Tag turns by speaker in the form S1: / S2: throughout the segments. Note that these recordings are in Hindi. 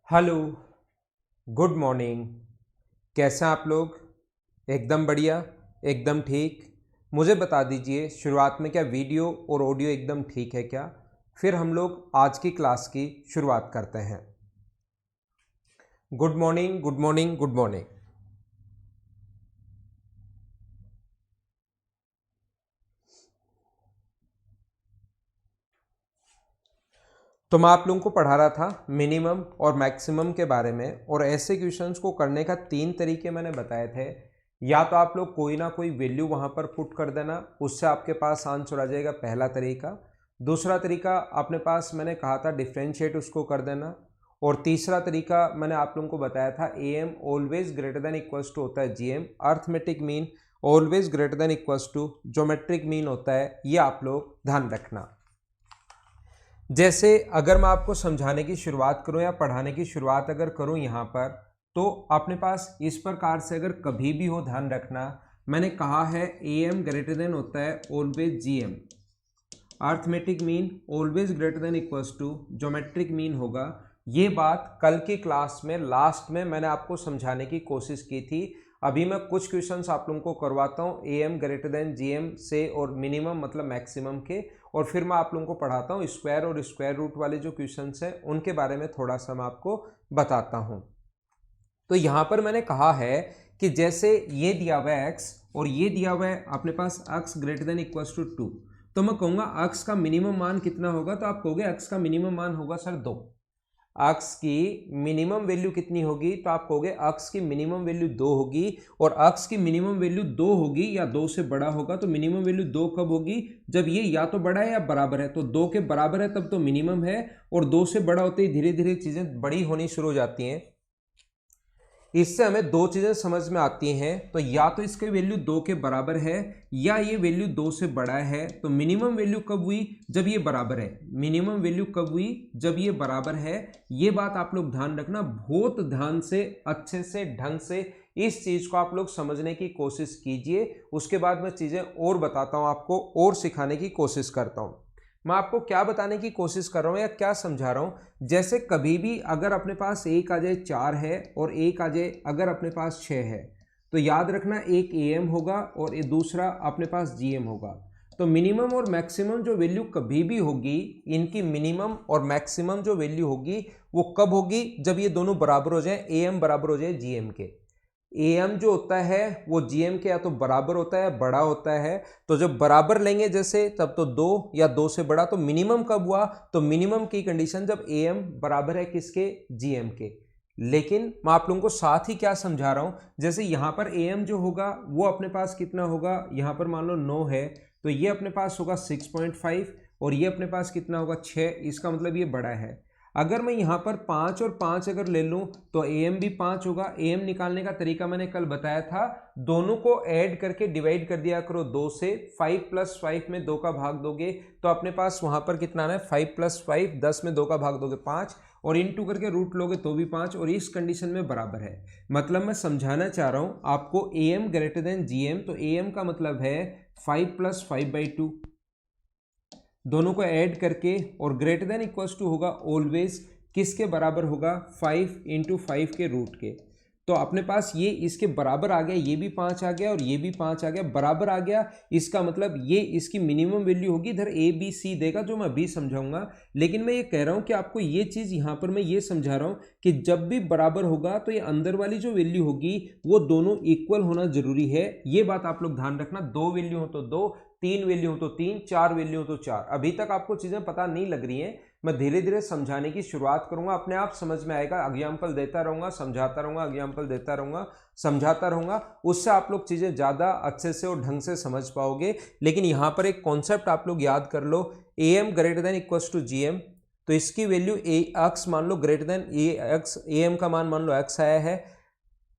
S1: Hello, good morning. कैसे हैं आप लोग? एकदम बढ़िया, एकदम ठीक। मुझे बता दीजिए शुरुआत में क्या वीडियो और ऑडियो एकदम ठीक है क्या? फिर हम लोग आज की क्लास की शुरुआत करते हैं। Good morning, good morning, good morning. तो मैं आप लोगों को पढ़ा रहा था मिनिमम और मैक्सिमम के बारे में, और ऐसे क्वेश्चंस को करने का 3 तरीके मैंने बताए थे। या तो आप लोग कोई ना कोई वैल्यू वहां पर पुट कर देना, उससे आपके पास आंसर आ जाएगा, पहला तरीका। दूसरा तरीका अपने पास मैंने कहा था डिफ्रेंशिएट उसको कर देना। और तीसरा तरीका मैंने आप लोगों को बताया था A M always greater than equals to होता है G M, arithmetic mean always greater than equals to geometric mean होता है। ये आप लोग ध्यान रखना। जैसे अगर मैं आपको समझाने की शुरुआत करूं या पढ़ाने की शुरुआत अगर करूं यहाँ पर, तो अपने पास इस प्रकार से अगर कभी भी हो, ध्यान रखना मैंने कहा है ए एम ग्रेटर देन होता है always G M, arithmetic mean always greater than equals to geometric mean होगा। ये बात कल की क्लास में लास्ट में मैंने आपको समझाने की कोशिश की थी। अभी मैं कुछ क्वेश्चंस आप लोगों को करवाता हूँ A M greater than G M से, और मिनिमम मतलब मैक्सिमम के, और फिर मैं आप लोगों को पढ़ाता हूँ स्क्वायर और स्क्वायर रूट वाले जो क्वेश्चंस हैं उनके बारे में थोड़ा सा मैं आपको बताता हूँ। तो यहाँ पर मैंने कहा है कि जैसे ये दिया हुआ है x और ये दिया हुआ है अपने पास x greater than equals to 2, तो मैं कहूँगा x का मिनिमम मान कितना होगा? तो आप कहोगे x का मिनिमम मान होगा सर 2। x की मिनिमम वैल्यू कितनी होगी? तो आप कहोगे x की मिनिमम वैल्यू 2 होगी। और x की मिनिमम वैल्यू 2 होगी या 2 से बड़ा होगा, तो मिनिमम वैल्यू 2 कब होगी? जब ये या तो बड़ा है या बराबर है। तो 2 के बराबर है तब तो मिनिमम है, और 2 से बड़ा होते ही धीरे धीरे चीजें बड़ी होनी शुरू हो जाती हैं। इससे हमें दो चीजें समझ में आती हैं। तो या तो इसकी वैल्यू 2 के बराबर है, या ये वैल्यू 2 से बड़ा है। तो मिनिमम वैल्यू कब हुई? जब ये बराबर है। मिनिमम वैल्यू कब हुई? जब ये बराबर है। ये बात आप लोग ध्यान रखना, बहुत ध्यान से, अच्छे से, ढंग से इस चीज को आप लोग समझने की कोशिश कीजिए। उसके बाद मैं चीजें और बताता हूं आपको, और सिखाने की कोशिश करता हूं। मैं आपको क्या बताने की कोशिश कर रहा हूं या क्या समझा रहा हूं? जैसे कभी भी अगर अपने पास एक आ जाए 4 है और एक आ जाए अगर अपने पास 6 है, तो याद रखना एक ए एम होगा और ये दूसरा अपने पास जी एम होगा। तो मिनिमम और मैक्सिमम जो वैल्यू कभी भी होगी, इनकी मिनिमम और मैक्सिमम जो वैल्यू होगी वो कब होगी? जब ये दोनों बराबर हो जाए, ए एम बराबर हो जाए जी एम के। ए एम जो होता है वो जी एम के या तो बराबर होता है, बड़ा होता है। तो जब बराबर लेंगे जैसे, तब तो 2 या 2 से बड़ा। तो मिनिमम कब हुआ? तो मिनिमम की कंडीशन जब ए एम बराबर है किसके? जी एम के। लेकिन मैं आप लोगों को साथ ही क्या समझा रहा हूं, जैसे यहां पर ए एम जो होगा वो अपने पास कितना होगा? यहां पर मान लो 9 है, तो ये अपने पास होगा 6.5, और ये अपने पास कितना होगा? 6। इसका मतलब ये बड़ा है। अगर मैं यहाँ पर 5 और 5 अगर ले लूँ तो ए एम भी 5 होगा। ए एम निकालने का तरीका मैंने कल बताया था, दोनों को ऐड करके डिवाइड कर दिया करो 2 से। 5 + 5 में 2 का भाग दोगे तो अपने पास वहां पर कितना आना है? 5 + 5, 10 में 2 का भाग दोगे 5, और इनटू करके रूट लोगे तो भी 5, और इस कंडीशन में बराबर है। मतलब मैं समझाना चाह रहा हूं आपको A M greater than G M, तो ए एम का मतलब है 5 + 5/2, दोनों को ऐड करके, और ग्रेटर देन इक्वल्स टू होगा ऑलवेज किसके बराबर होगा? 5 × 5 के रूट के। तो अपने पास ये इसके बराबर आ गया, ये भी 5 आ गया और ये भी 5 आ गया, बराबर आ गया। इसका मतलब ये इसकी मिनिमम वैल्यू होगी। इधर ए बी सी देगा जो मैं अभी समझाऊंगा, लेकिन मैं ये कह रहा हूं कि आपको ये चीज यहां पर मैं ये समझा रहा हूं कि जब भी बराबर होगा तो ये अंदर वाली जो वैल्यू होगी वो दोनों इक्वल होना जरूरी है। ये बात आप लोग ध्यान रखना। 2 वैल्यू हो तो 2, 3 वैल्यू हो तो 3, 4 वैल्यू हो तो 4। अभी तक आपको चीजें पता नहीं लग रही हैं, मैं धीरे धीरे समझाने की शुरुआत करूंगा, अपने आप समझ में आएगा। एग्जाम्पल देता रहूंगा, समझाता रहूंगा, एग्जाम्पल देता रहूंगा, समझाता रहूंगा, उससे आप लोग चीजें ज्यादा अच्छे से और ढंग से समझ पाओगे। लेकिन यहां पर एक कॉन्सेप्ट आप लोग याद कर लो, A M greater than equals to G M, तो इसकी वैल्यू ए एक्स मान लो greater than A X, A M का मान लो एक्स आया है,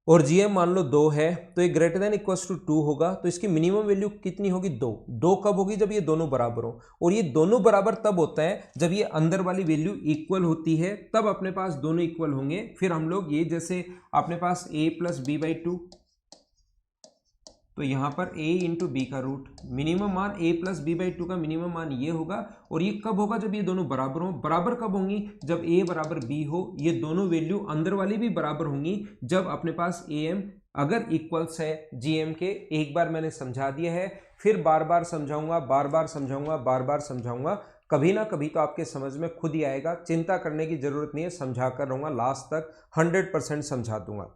S1: और जी एम मान लो 2 है, तो ये ग्रेटर देन इक्वल्स टू 2 होगा। तो इसकी मिनिमम वैल्यू कितनी होगी? 2। 2 कब होगी? जब ये दोनों बराबर हो, और ये दोनों बराबर तब होता है जब ये अंदर वाली वैल्यू इक्वल होती है, तब अपने पास दोनों इक्वल होंगे। फिर हम लोग ये जैसे अपने पास a + b/2, तो यहाँ पर a इंटू बी का रूट, मिनिमम मान a प्लस बी बाई 2 का मिनिमम मान ये होगा। और ये कब होगा? जब ये दोनों बराबर हों। बराबर कब होंगी? जब a बराबर b हो। ये दोनों वैल्यू अंदर वाली भी बराबर होंगी जब अपने पास am अगर इक्वल्स है gm के। एक बार मैंने समझा दिया है, फिर बार बार समझाऊंगा, बार बार समझाऊंगा, बार बार समझाऊंगा। कभी ना कभी तो आपके समझ में खुद ही आएगा, चिंता करने की जरूरत नहीं है, समझा कर रहूंगा लास्ट तक, 100% समझा दूंगा।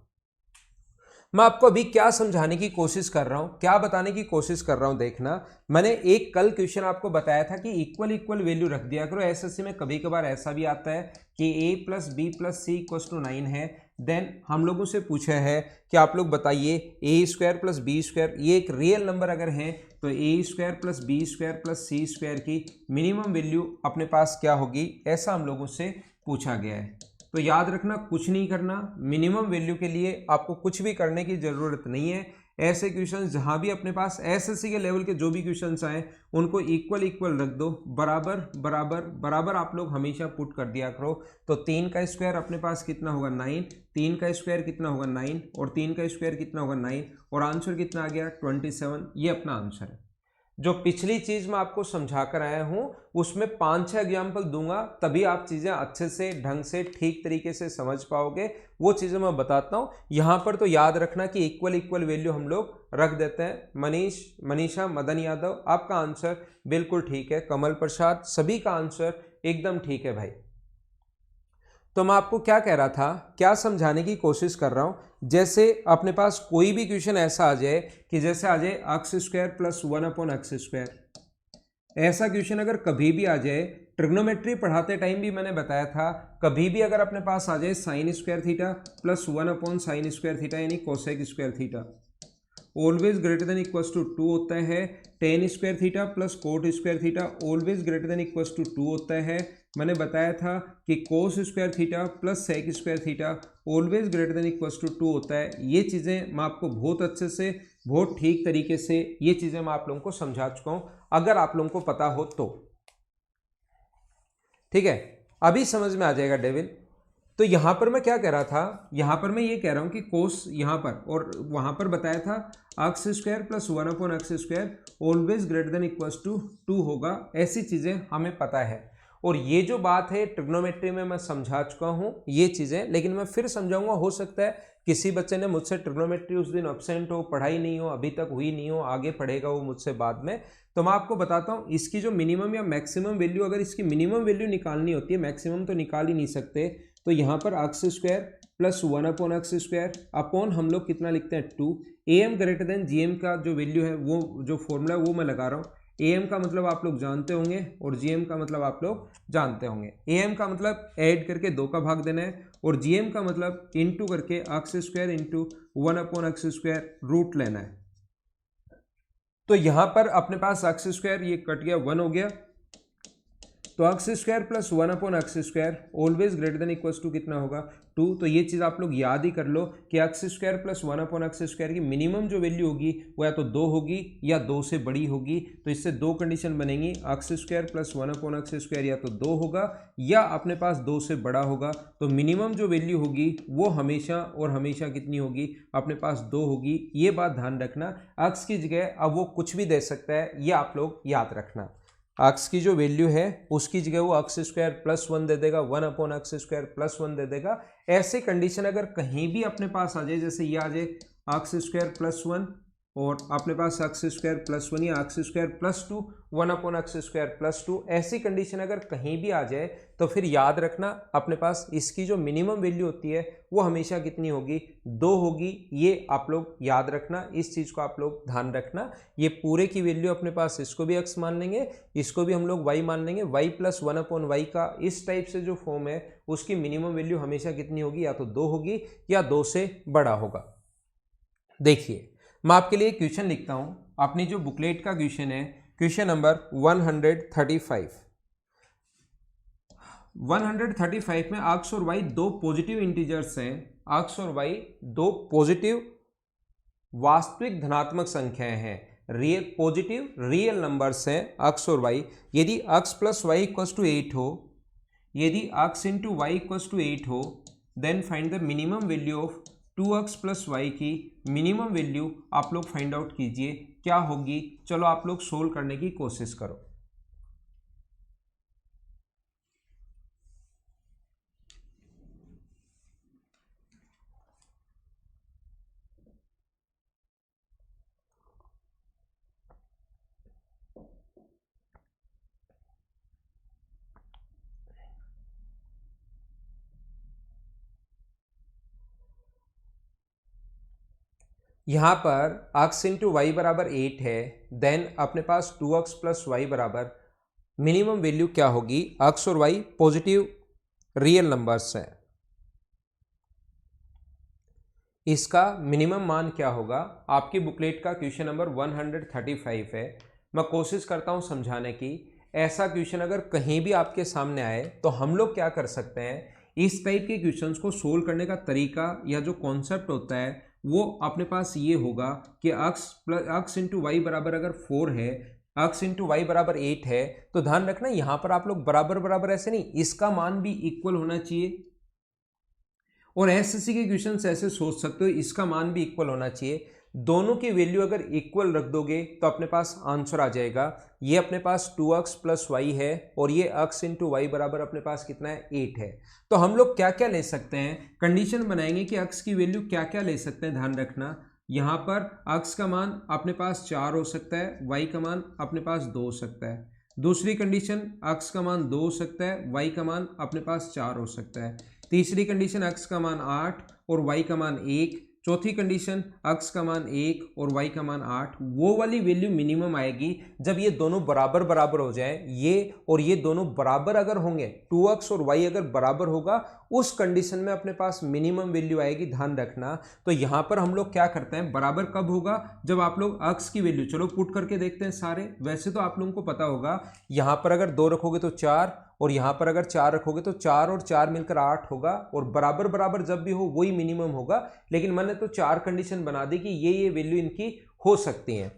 S1: मैं आपको अभी क्या समझाने की कोशिश कर रहा हूं, क्या बताने की कोशिश कर रहा हूं, देखना। मैंने एक कल क्वेश्चन आपको बताया था कि इक्वल इक्वल वैल्यू रख दिया करो। एसएससी में कभी कभार ऐसा भी आता है कि a plus B plus c equals to 9 है। देन हम लोगों से पूछा है कि आप लोग बताइए A square plus B square, ये एक रियल नंबर अगर है तो A square plus B square plus C square की मिनिमम वैल्यू अपने पास क्या होगी, ऐसा हम लोगों से पूछा गया है। तो याद रखना, कुछ नहीं करना, मिनिमम वैल्यू के लिए आपको कुछ भी करने की जरूरत नहीं है। ऐसे क्वेश्चन जहां भी अपने पास एसएससी के लेवल के जो भी क्वेश्चंस आए उनको इक्वल इक्वल रख दो, बराबर बराबर बराबर आप लोग हमेशा पुट कर दिया करो। तो 3 का स्क्वायर अपने पास कितना होगा 9, 3 का स्क्वायर कितना होगा 9 और 3 का स्क्वायर कितना होगा 9 और आंसर कितना आ गया 27। ये अपना आंसर है। जो पिछली चीज मैं आपको समझा कर आया हूं उसमें 5-6 एग्जाम्पल दूंगा, तभी आप चीजें अच्छे से ढंग से ठीक तरीके से समझ पाओगे। वो चीजें मैं बताता हूं। यहां पर तो याद रखना कि इक्वल इक्वल वैल्यू हम लोग रख देते हैं। मनीष, मनीषा, मदन यादव, आपका आंसर बिल्कुल ठीक है। कमल प्रसाद, सभी का आंसर एकदम ठीक है भाई। तो मैं आपको क्या कह रहा था, क्या समझाने की कोशिश कर रहा हूं। जैसे अपने पास कोई भी क्वेश्चन ऐसा आ जाए कि जैसे आ जाए x square plus 1 upon x square, ऐसा क्वेश्चन अगर कभी भी आ जाए, ट्रिग्नोमेट्री पढ़ाते टाइम भी मैंने बताया था, कभी भी अगर अपने पास आ जाए sine square theta plus 1 upon sine square theta यानी cosec square theta, always greater than equals to 2 होता है। Tan square theta plus cot square theta always greater than equals to 2 होता है। मैंने बताया था कि cos square theta plus sec square theta always greater than equals to 2 होता है। ये चीज़ें मैं आपको बहुत अच्छे से, बहुत ठीक तरीके से ये चीज़ें मैं आप लोगों को समझा चुका हूँ, अगर आप लोगों को पता हो तो। ठीक है, अभी समझ में आ जाएगा डेविल। तो यहां पर मैं क्या कह रहा था, यहां पर मैं ये कह रहा हूं कि कोस यहां पर और वहां पर बताया था x square plus 1 upon x square always greater than equals to 2 होगा। ऐसी चीजें हमें पता है। और ये जो बात है ट्रिग्नोमेट्री में मैं समझा चुका हूं ये चीजें, लेकिन मैं फिर समझाऊंगा। हो सकता है किसी बच्चे ने मुझसे ट्रिग्नोमेट्री उस दिन एब्सेंट हो, पढ़ाई नहीं हो, अभी तक हुई नहीं हो, आगे पढ़ेगा वो मुझसे बाद में। तो मैं आपको बताता हूं इसकी जो मिनिमम या मैक्सिमम वैल्यू, अगर इसकी मिनिमम वैल्यू निकालनी होती है, मैक्सिमम तो निकाल ही नहीं सकते, तो यहाँ पर x square plus 1 upon x square upon हम लोग कितना लिखते हैं 2। A M greater than G M का जो वैल्यू है, वो जो फॉर्मूला है वो मैं लगा रहा हूँ। ए एम का मतलब आप लोग जानते होंगे और जी एम का मतलब आप लोग जानते होंगे। ए एम का मतलब ऐड करके 2 का भाग देना है और जी एम का मतलब इंटू करके x square into 1 upon x square root लेना है। तो यहां पर अपने पास एक्स स्क्वायर ये कट गया, 1 हो गया, तो x square plus 1 upon x square always greater than equals to कितना होगा 2। तो ये चीज आप लोग याद ही कर लो कि x square plus 1 upon x square की मिनिमम जो वैल्यू होगी वो या तो 2 होगी या 2 से बड़ी होगी। तो इससे 2 कंडीशन बनेंगी, x square plus 1 upon x square या तो 2 होगा या अपने पास 2 से बड़ा होगा। तो मिनिमम जो वैल्यू होगी वो हमेशा और हमेशा कितनी होगी, अपने पास 2 होगी। ये बात ध्यान रखना। एक्स की जगह अब वो कुछ भी दे सकता है, ये आप लोग याद रखना। एक्स की जो वैल्यू है उसकी जगह वो एक्स स्क्वायर प्लस 1 दे देगा, 1 अपॉन एक्स स्क्वायर प्लस 1 दे देगा। ऐसे कंडीशन अगर कहीं भी अपने पास आ जाए, जैसे ये आ जाए एक्स स्क्वायर प्लस 1 और अपने पास एक्स स्क्वायर प्लस 1 या x square plus 2, 1 upon x square plus 2, ऐसी कंडीशन अगर कहीं भी आ जाए तो फिर याद रखना अपने पास इसकी जो मिनिमम वैल्यू होती है वो हमेशा कितनी होगी, 2 होगी। ये आप लोग याद रखना, इस चीज़ को आप लोग ध्यान रखना। ये पूरे की वैल्यू अपने पास, इसको भी x मान लेंगे, इसको भी हम लोग y मान लेंगे। y प्लस 1 अपॉन वाई का इस टाइप से जो फॉर्म है उसकी मिनिमम वैल्यू हमेशा कितनी होगी, या तो 2 होगी या 2 से बड़ा होगा। देखिए मैं आपके लिए क्वेश्चन लिखता हूं, अपनी जो बुकलेट का क्वेश्चन है, क्वेश्चन नंबर 135। 135 में एक्स और वाई दो पॉजिटिव इंटीजर्स हैं। एक्स और वाई दो पॉजिटिव वास्तविक धनात्मक संख्याएं हैं, रियल पॉजिटिव रियल नंबर्स हैं एक्स और वाई। यदि x plus y equals to 8 हो, यदि x into y equals to 8 हो, then find the minimum value of 2x plus y की मिनिमम वैल्यू आप लोग फाइंड आउट कीजिए क्या होगी। चलो आप लोग सोल्व करने की कोशिश करो। यहाँ पर x इंटू वाई बराबर 8 है, देन अपने पास 2x प्लस वाई बराबर मिनिमम वैल्यू क्या होगी। x और y पॉजिटिव रियल नंबर्स हैं, इसका मिनिमम मान क्या होगा। आपकी बुकलेट का क्वेश्चन नंबर 135 है। मैं कोशिश करता हूँ समझाने की। ऐसा क्वेश्चन अगर कहीं भी आपके सामने आए तो हम लोग क्या कर सकते हैं, इस टाइप के क्वेश्चंस को सोल्व करने का तरीका या जो कॉन्सेप्ट होता है वो अपने पास ये होगा कि x इंटू वाई बराबर अगर 4 है, x इंटू वाई बराबर 8 है, तो ध्यान रखना यहाँ पर आप लोग बराबर बराबर ऐसे नहीं, इसका मान भी इक्वल होना चाहिए। और एसएससी के क्वेश्चन ऐसे सोच सकते हो, इसका मान भी इक्वल होना चाहिए। दोनों की वैल्यू अगर इक्वल रख दोगे तो अपने पास आंसर आ जाएगा। ये अपने पास 2x प्लस वाई है और ये x इंटू वाई बराबर अपने पास कितना है 8 है। तो हम लोग क्या क्या ले सकते हैं, कंडीशन बनाएंगे कि x की वैल्यू क्या क्या ले सकते हैं। ध्यान रखना यहाँ पर x का मान अपने पास 4 हो सकता है, y का मान अपने पास 2 हो सकता है। दूसरी कंडीशन x का मान 2 हो सकता है, y का मान अपने पास 4 हो सकता है। तीसरी कंडीशन x का मान 8 और y का मान 1। चौथी कंडीशन x का मान 1 और y का मान 8। वो वाली वैल्यू मिनिमम आएगी जब ये दोनों बराबर बराबर हो जाए, ये और ये दोनों बराबर अगर होंगे, 2x और y अगर बराबर होगा, उस कंडीशन में अपने पास मिनिमम वैल्यू आएगी। ध्यान रखना। तो यहाँ पर हम लोग क्या करते हैं, बराबर कब होगा, जब आप लोग x की वैल्यू, चलो पुट करके देखते हैं सारे। वैसे तो आप लोगों को पता होगा, यहाँ पर अगर 2 रखोगे तो 4 और यहाँ पर अगर 4 रखोगे तो 4 और 4 मिलकर 8 होगा, और बराबर बराबर जब भी हो वही मिनिमम होगा। लेकिन मैंने तो 4 कंडीशन बना दी कि ये वैल्यू इनकी हो सकती हैं।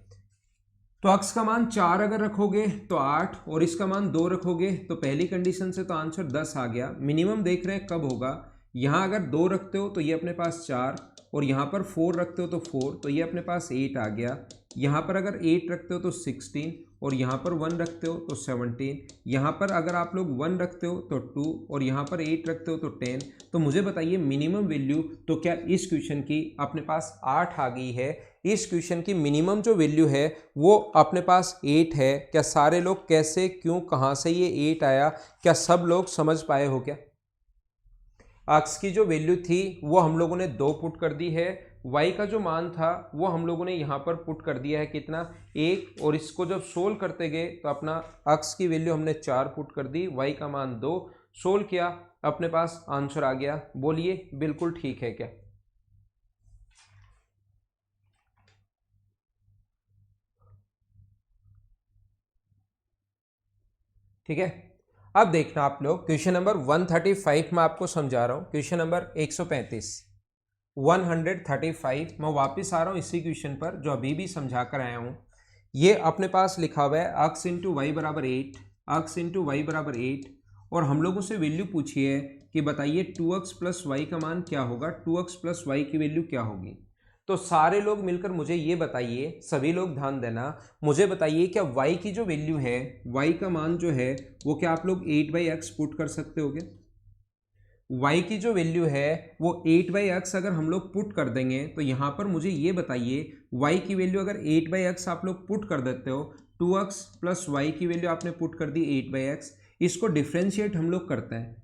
S1: तो x का मान 4 अगर रखोगे तो 8 और इसका मान 2 रखोगे तो पहली कंडीशन से तो आंसर 10 आ गया। मिनिमम देख रहे हैं कब होगा, यहाँ अगर 2 रखते हो तो ये अपने पास 4 और यहाँ पर 4 रखते हो तो 4, तो ये अपने पास 8 आ गया। यहाँ पर अगर 8 रखते हो तो 16 और यहाँ पर 1 रखते हो तो 17। यहाँ पर अगर आप लोग 1 रखते हो तो 2 और यहाँ पर 8 रखते हो तो 10। तो मुझे बताइए मिनिमम वैल्यू तो क्या इस क्वेश्चन की अपने पास 8 आ गई है। इस क्वेश्चन की मिनिमम जो वैल्यू है वो अपने पास 8 है। क्या सारे लोग कैसे, क्यों, कहाँ से ये 8 आया, क्या सब लोग समझ पाए हो क्या। x की जो वैल्यू थी वो हम लोगों ने 2 पुट कर दी है, y का जो मान था वो हम लोगों ने यहाँ पर पुट कर दिया है कितना 1, और इसको जब सोल्व करते गए तो अपना x की वैल्यू हमने 4 पुट कर दी, y का मान 2, सोल्व किया, अपने पास आंसर आ गया। बोलिए बिल्कुल ठीक है क्या। ठीक है। अब देखना आप लोग क्वेश्चन नंबर 135 में आपको समझा रहा हूं। क्वेश्चन नंबर 135 135 मैं वापस आ रहा हूं इसी क्वेश्चन पर जो अभी भी समझा कर आया हूं। ये अपने पास लिखा हुआ है x इंटू वाई बराबर 8, x इंटू वाई बराबर 8, और हम लोगों से वैल्यू पूछी है कि बताइए 2x प्लस वाई का मान क्या होगा, 2x प्लस वाई की वैल्यू क्या होगी। तो सारे लोग मिलकर मुझे ये बताइए, सभी लोग ध्यान देना, मुझे बताइए क्या y की जो वैल्यू है, y का मान जो है वो क्या आप लोग 8/x पुट कर सकते हो क्या। y की जो वैल्यू है वो 8/x अगर हम लोग पुट कर देंगे तो यहाँ पर मुझे ये बताइए y की वैल्यू अगर 8/x आप लोग पुट कर देते हो, 2x प्लस वाई की वैल्यू आपने पुट कर दी 8/x, इसको डिफ्रेंशिएट हम लोग करते हैं।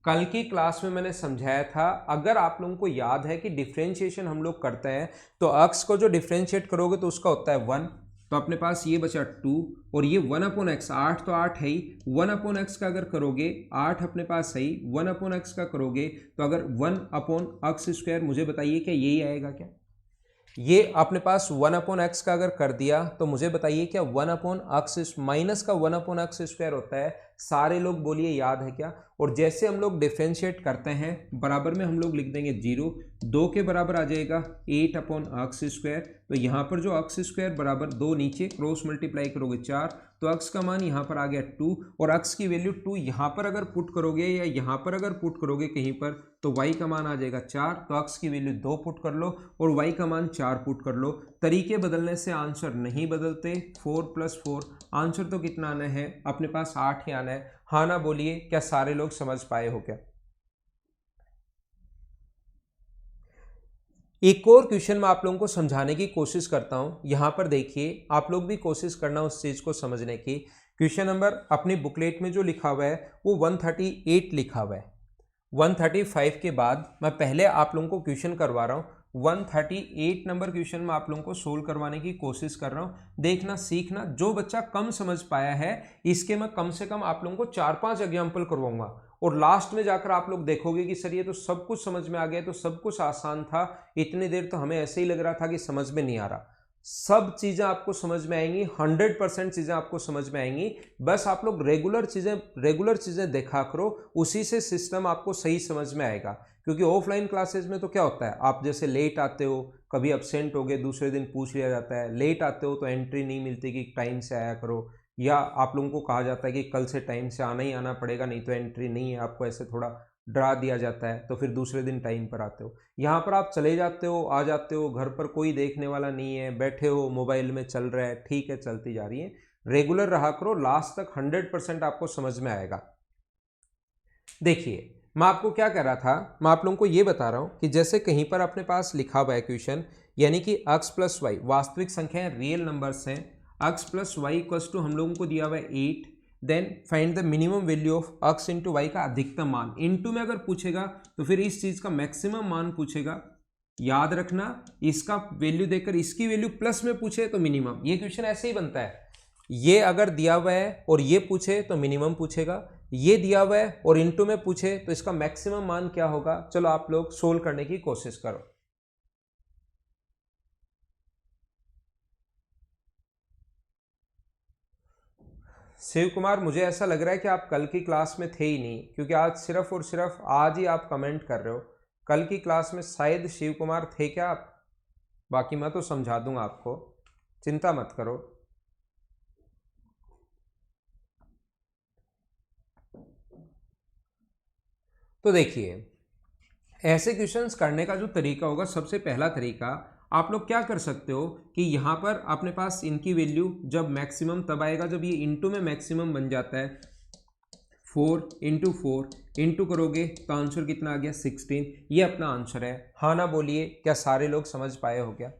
S1: कल की क्लास में मैंने समझाया था, अगर आप लोगों को याद है कि डिफ्रेंशिएशन हम लोग करते हैं तो x को जो डिफ्रेंशिएट करोगे तो उसका होता है 1, तो अपने पास ये बचा 2, और ये 1/x, 8 तो 8 है ही, 1/x का अगर करोगे 8 अपने पास है ही, 1/x का करोगे तो अगर 1/x², मुझे बताइए क्या यही आएगा क्या। ये अपने पास 1/x का अगर कर दिया तो मुझे बताइए क्या 1/x माइनस का 1/x² होता है, सारे लोग बोलिए याद है क्या। और जैसे हम लोग डिफ्रेंशिएट करते हैं बराबर में हम लोग लिख देंगे 0, 2 के बराबर आ जाएगा 8/x²। तो यहाँ पर जो x² बराबर 2 नीचे क्रॉस मल्टीप्लाई करोगे 4, तो x का मान यहाँ पर आ गया 2, और x की वैल्यू 2 यहाँ पर अगर पुट करोगे या यहाँ पर अगर पुट करोगे कहीं पर तो y का मान आ जाएगा 4, तो x की वैल्यू 2 पुट कर लो और y का मान 4 पुट कर लो। तरीके बदलने से आंसर नहीं बदलते। 4 + 4 आंसर तो कितना आना है अपने पास 8 ही आना है। हाँ ना बोलिए, क्या सारे लोग समझ पाए हो क्या। एक और क्वेश्चन मैं आप लोगों को समझाने की कोशिश करता हूं। यहां पर देखिए आप लोग भी कोशिश करना उस चीज को समझने की। क्वेश्चन नंबर अपनी बुकलेट में जो लिखा हुआ है वो 138 लिखा हुआ है। 135 के बाद मैं पहले आप लोगों को क्वेश्चन करवा रहा हूं। 138 नंबर क्वेश्चन में आप लोगों को सोल्व करवाने की कोशिश कर रहा हूं। देखना सीखना, जो बच्चा कम समझ पाया है इसके मैं कम से कम आप लोगों को 4-5 एग्जाम्पल करवाऊंगा, और लास्ट में जाकर आप लोग देखोगे कि सर ये तो सब कुछ समझ में आ गया, तो सब कुछ आसान था, इतनी देर तो हमें ऐसे ही लग रहा था कि समझ में नहीं आ रहा। सब चीजें आपको समझ में आएंगी, 100% चीजें आपको समझ में आएंगी। बस आप लोग रेगुलर चीजें देखा करो, उसी से सिस्टम आपको सही समझ में आएगा। क्योंकि ऑफलाइन क्लासेस में तो क्या होता है, आप जैसे लेट आते हो, कभी अब्सेंट हो गए, दूसरे दिन पूछ लिया जाता है, लेट आते हो तो एंट्री नहीं मिलती कि टाइम से आया करो, या आप लोगों को कहा जाता है कि कल से टाइम से आना ही आना पड़ेगा नहीं तो एंट्री नहीं है, आपको ऐसे थोड़ा डरा दिया जाता है, तो फिर दूसरे दिन टाइम पर आते हो। यहाँ पर आप चले जाते हो, आ जाते हो, घर पर कोई देखने वाला नहीं है, बैठे हो मोबाइल में चल रहा है, ठीक है चलती जा रही है। रेगुलर रहा करो, लास्ट तक 100% आपको समझ में आएगा। देखिए मैं आपको क्या कह रहा था, मैं आप लोगों को ये बता रहा हूँ कि जैसे कहीं पर अपने पास लिखा हुआ है क्वेश्चन, यानी कि x + y वास्तविक संख्याएं रियल नंबर्स हैं, x + y = हम लोगों को दिया हुआ है 8, then find the minimum value of x × y का अधिकतम मान। इनटू में अगर पूछेगा तो फिर इस चीज का मैक्सिमम मान पूछेगा। याद रखना, इसका वैल्यू देकर इसकी वैल्यू प्लस में पूछे तो मिनिमम। ये क्वेश्चन ऐसे ही बनता है, ये अगर दिया हुआ है और ये पूछे तो मिनिमम पूछेगा, ये दिया हुआ है और इनटू में पूछे तो इसका मैक्सिमम मान क्या होगा। चलो आप लोग सोल्व करने की कोशिश करो। शिव कुमार, मुझे ऐसा लग रहा है कि आप कल की क्लास में थे ही नहीं, क्योंकि आज सिर्फ और सिर्फ आज ही आप कमेंट कर रहे हो। कल की क्लास में शायद शिव कुमार थे क्या आप? बाकी मैं तो समझा दूंगा आपको, चिंता मत करो। तो देखिए ऐसे क्वेश्चंस करने का जो तरीका होगा, सबसे पहला तरीका आप लोग क्या कर सकते हो कि यहाँ पर अपने पास इनकी वैल्यू जब मैक्सिमम तब आएगा जब ये इनटू में मैक्सिमम बन जाता है। 4 × 4 इंटू करोगे तो आंसर कितना आ गया 16। ये अपना आंसर है। हाँ ना बोलिए, क्या सारे लोग समझ पाए हो क्या।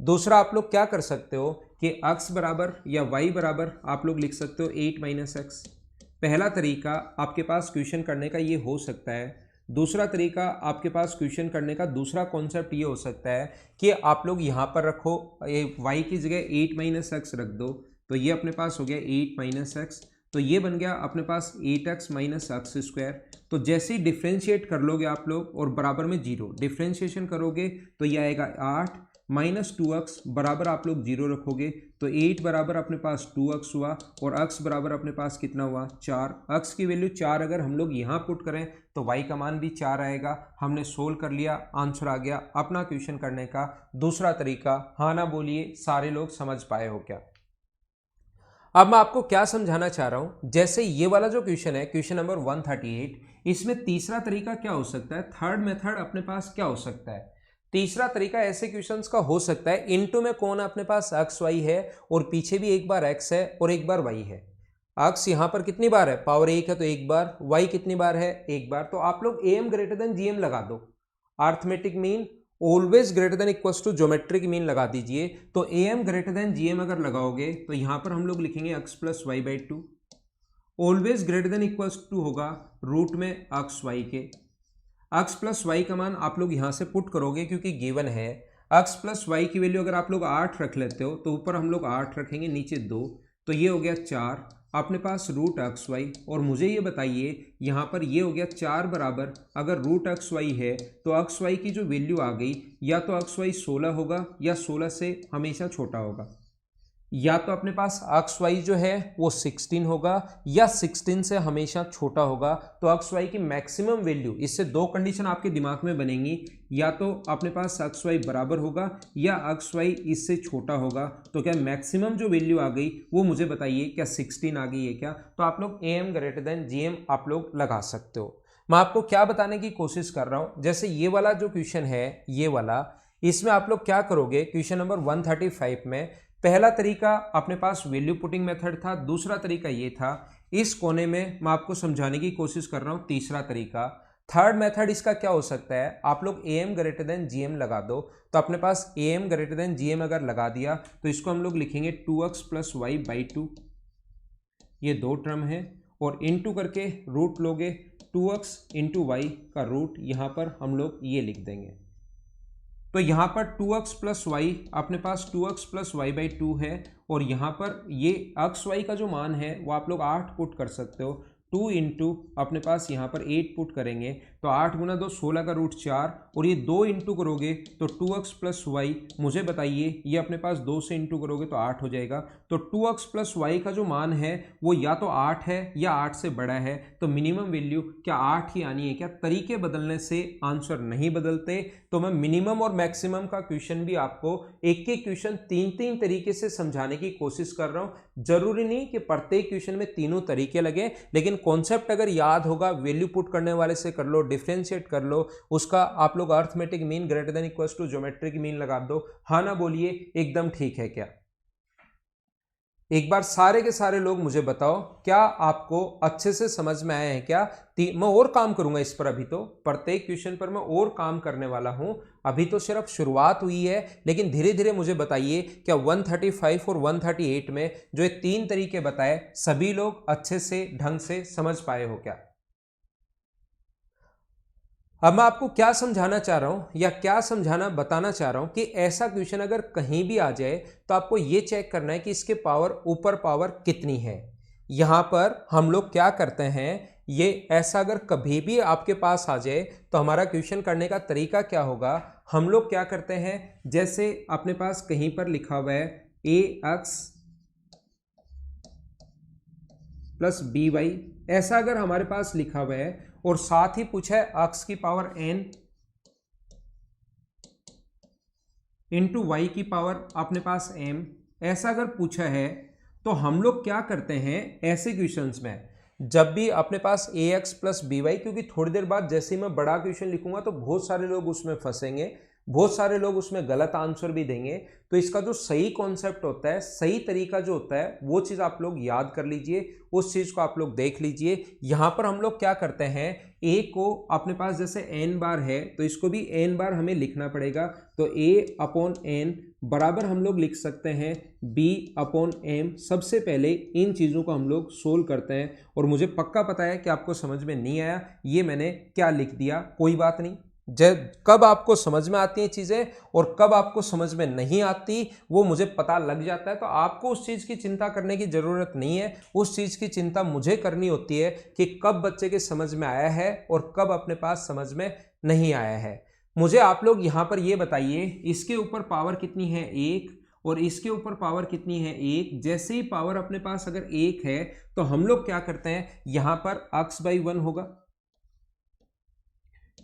S1: दूसरा आप लोग क्या कर सकते हो कि x बराबर या y बराबर आप लोग लिख सकते हो 8 - x। पहला तरीका आपके पास क्वेश्चन करने का ये हो सकता है। दूसरा तरीका आपके पास क्वेश्चन करने का दूसरा कॉन्सेप्ट ये हो सकता है कि आप लोग यहाँ पर रखो, ये y की जगह 8 - x रख दो, तो ये अपने पास हो गया 8 - x, तो ये बन गया अपने पास 8x - x²। तो जैसे ही डिफ्रेंशिएट कर लोगे आप लोग और बराबर में 0 डिफ्रेंशिएशन करोगे तो ये आएगा 8 -2x बराबर आप लोग 0 रखोगे, तो 8 बराबर अपने पास 2x हुआ और x बराबर अपने पास कितना हुआ 4। x की वैल्यू 4 अगर हम लोग यहाँ पुट करें तो y का मान भी 4 आएगा। हमने सोल्व कर लिया, आंसर आ गया अपना क्वेश्चन करने का दूसरा तरीका। हाँ ना बोलिए, सारे लोग समझ पाए हो क्या। अब मैं आपको क्या समझाना चाह रहा हूं, जैसे ये वाला जो क्वेश्चन है क्वेश्चन नंबर 138, इसमें तीसरा तरीका क्या हो सकता है, थर्ड मेथड अपने पास क्या हो सकता है। तीसरा तरीका ऐसे क्वेश्चंस का हो सकता है इनटू में कौन अपने पास x y है और पीछे भी एक बार x है और एक बार y है। x यहां पर कितनी बार है, पावर 1 है तो एक बार, y कितनी बार है, एक बार। तो आप लोग am > gm लगा दो, arithmetic mean always greater than equals to geometric mean लगा दीजिए। तो am > gm अगर लगाओगे तो यहां पर हम लोग लिखेंगे x + y/2, always greater than equals to होगा रूट में x y के। x + y का मान आप लोग यहां से पुट करोगे क्योंकि गिवन है। x + y की वैल्यू अगर आप लोग 8 रख लेते हो तो ऊपर हम लोग 8 रखेंगे, नीचे 2, तो ये हो गया 4 अपने पास रूट x y। और मुझे ये बताइए यहाँ पर ये हो गया 4 बराबर, अगर रूट x y है तो x y की जो वैल्यू आ गई या तो x y 16 होगा या 16 से हमेशा छोटा होगा। या तो अपने पास एक्स वाई जो है वो 16 होगा या 16 से हमेशा छोटा होगा। तो एक्स वाई की मैक्सिमम वैल्यू, इससे दो कंडीशन आपके दिमाग में बनेंगी, या तो अपने पास एक्स वाई बराबर होगा या एक्स वाई इससे छोटा होगा। तो क्या मैक्सिमम जो वैल्यू आ गई वो मुझे बताइए, क्या 16 आ गई है क्या? तो आप लोग am ग्रेटर देन gm आप लोग लगा सकते हो। मैं आपको क्या बताने की कोशिश कर रहा हूं, जैसे ये वाला जो क्वेश्चन है ये वाला, इसमें आप लोग क्या करोगे, क्वेश्चन नंबर 135 में पहला तरीका अपने पास वैल्यू पुटिंग मेथड था, दूसरा तरीका ये था। इस कोने में मैं आपको समझाने की कोशिश कर रहा हूं तीसरा तरीका। थर्ड मेथड इसका क्या हो सकता है, आप लोग am ग्रेटर देन gm लगा दो। तो अपने पास am ग्रेटर देन gm अगर लगा दिया तो इसको हम लोग लिखेंगे 2x प्लस वाई बाई 2, ये दो टर्म है, और इनटू करके रूट लोगे 2x इंटू वाई का रूट, यहाँ पर हम लोग ये लिख देंगे। तो यहाँ पर 2x प्लस वाई अपने पास 2x प्लस वाई बाई 2 है, और यहाँ पर ये एक्स वाई का जो मान है वो आप लोग 8 पुट कर सकते हो। 2 इंटू अपने पास यहाँ पर 8 पुट करेंगे तो 8 गुना 2 16 का रूट 4, और ये 2 इंटू करोगे तो 2x प्लस वाई, मुझे बताइए ये अपने पास 2 से इंटू करोगे तो 8 हो जाएगा। तो 2x प्लस वाई का जो मान है वो या तो 8 है या 8 से बड़ा है। तो मिनिमम वैल्यू क्या 8 ही आनी है क्या? तरीके बदलने से आंसर नहीं बदलते। तो मैं मिनिमम और मैक्सिमम का क्वेश्चन भी आपको एक एक क्वेश्चन तीन तीन तरीके से समझाने की कोशिश कर रहा हूं। जरूरी नहीं कि प्रत्येक क्वेश्चन में तीनों तरीके लगे, लेकिन कॉन्सेप्ट अगर याद होगा, वैल्यू पुट करने वाले से कर लो, डिफरेंशिएट कर लो, उसका आप लोग arithmetic mean greater than equal to geometric mean लगा दो। हाँ ना बोलिए, एकदम ठीक है क्या? एक बार सारे के सारे लोग मुझे बताओ, क्या आपको अच्छे से समझ में आया है क्या? मैं और काम करूंगा इस पर, अभी तो प्रत्येक क्वेश्चन पर मैं और काम करने वाला हूं। अभी तो सिर्फ शुरुआत हुई है, लेकिन धीरे धीरे मुझे बताइए क्या 135 और 138 में जो ये तीन तरीके बताए सभी लोग अच्छे से ढंग से समझ पाए हो क्या? अब मैं आपको क्या समझाना चाह रहा हूं या क्या समझाना बताना चाह रहा हूं कि ऐसा क्वेश्चन अगर कहीं भी आ जाए तो आपको यह चेक करना है कि इसके पावर ऊपर पावर कितनी है। यहां पर हम लोग क्या करते हैं, ये ऐसा अगर कभी भी आपके पास आ जाए तो हमारा क्वेश्चन करने का तरीका क्या होगा, हम लोग क्या करते हैं, जैसे अपने पास कहीं पर लिखा हुआ है ax प्लस बी वाई, ऐसा अगर हमारे पास लिखा हुआ है और साथ ही पूछा है x की पावर n इंटू वाई की पावर अपने पास m, ऐसा अगर पूछा है तो हम लोग क्या करते हैं ऐसे क्वेश्चंस में, जब भी अपने पास ax प्लस बी वाई, क्योंकि थोड़ी देर बाद जैसे ही मैं बड़ा क्वेश्चन लिखूंगा तो बहुत सारे लोग उसमें फंसेंगे, बहुत सारे लोग उसमें गलत आंसर भी देंगे। तो इसका जो सही कॉन्सेप्ट होता है, सही तरीका जो होता है, वो चीज़ आप लोग याद कर लीजिए, उस चीज़ को आप लोग देख लीजिए। यहाँ पर हम लोग क्या करते हैं, a को अपने पास जैसे n बार है तो इसको भी n बार हमें लिखना पड़ेगा। तो a अपॉन n बराबर हम लोग लिख सकते हैं b अपॉन m। सबसे पहले इन चीज़ों को हम लोग सोल्व करते हैं, और मुझे पक्का पता है कि आपको समझ में नहीं आया ये मैंने क्या लिख दिया, कोई बात नहीं। जब कब आपको समझ में आती हैं चीज़ें और कब आपको समझ में नहीं आती वो मुझे पता लग जाता है। तो आपको उस चीज़ की चिंता करने की ज़रूरत नहीं है, उस चीज़ की चिंता मुझे करनी होती है कि कब बच्चे के समझ में आया है और कब अपने पास समझ में नहीं आया है। मुझे आप लोग यहाँ पर ये बताइए, इसके ऊपर पावर कितनी है 1 और इसके ऊपर पावर कितनी है 1। जैसे ही पावर अपने पास अगर 1 है तो हम लोग क्या करते हैं, यहाँ पर x बाई 1 होगा,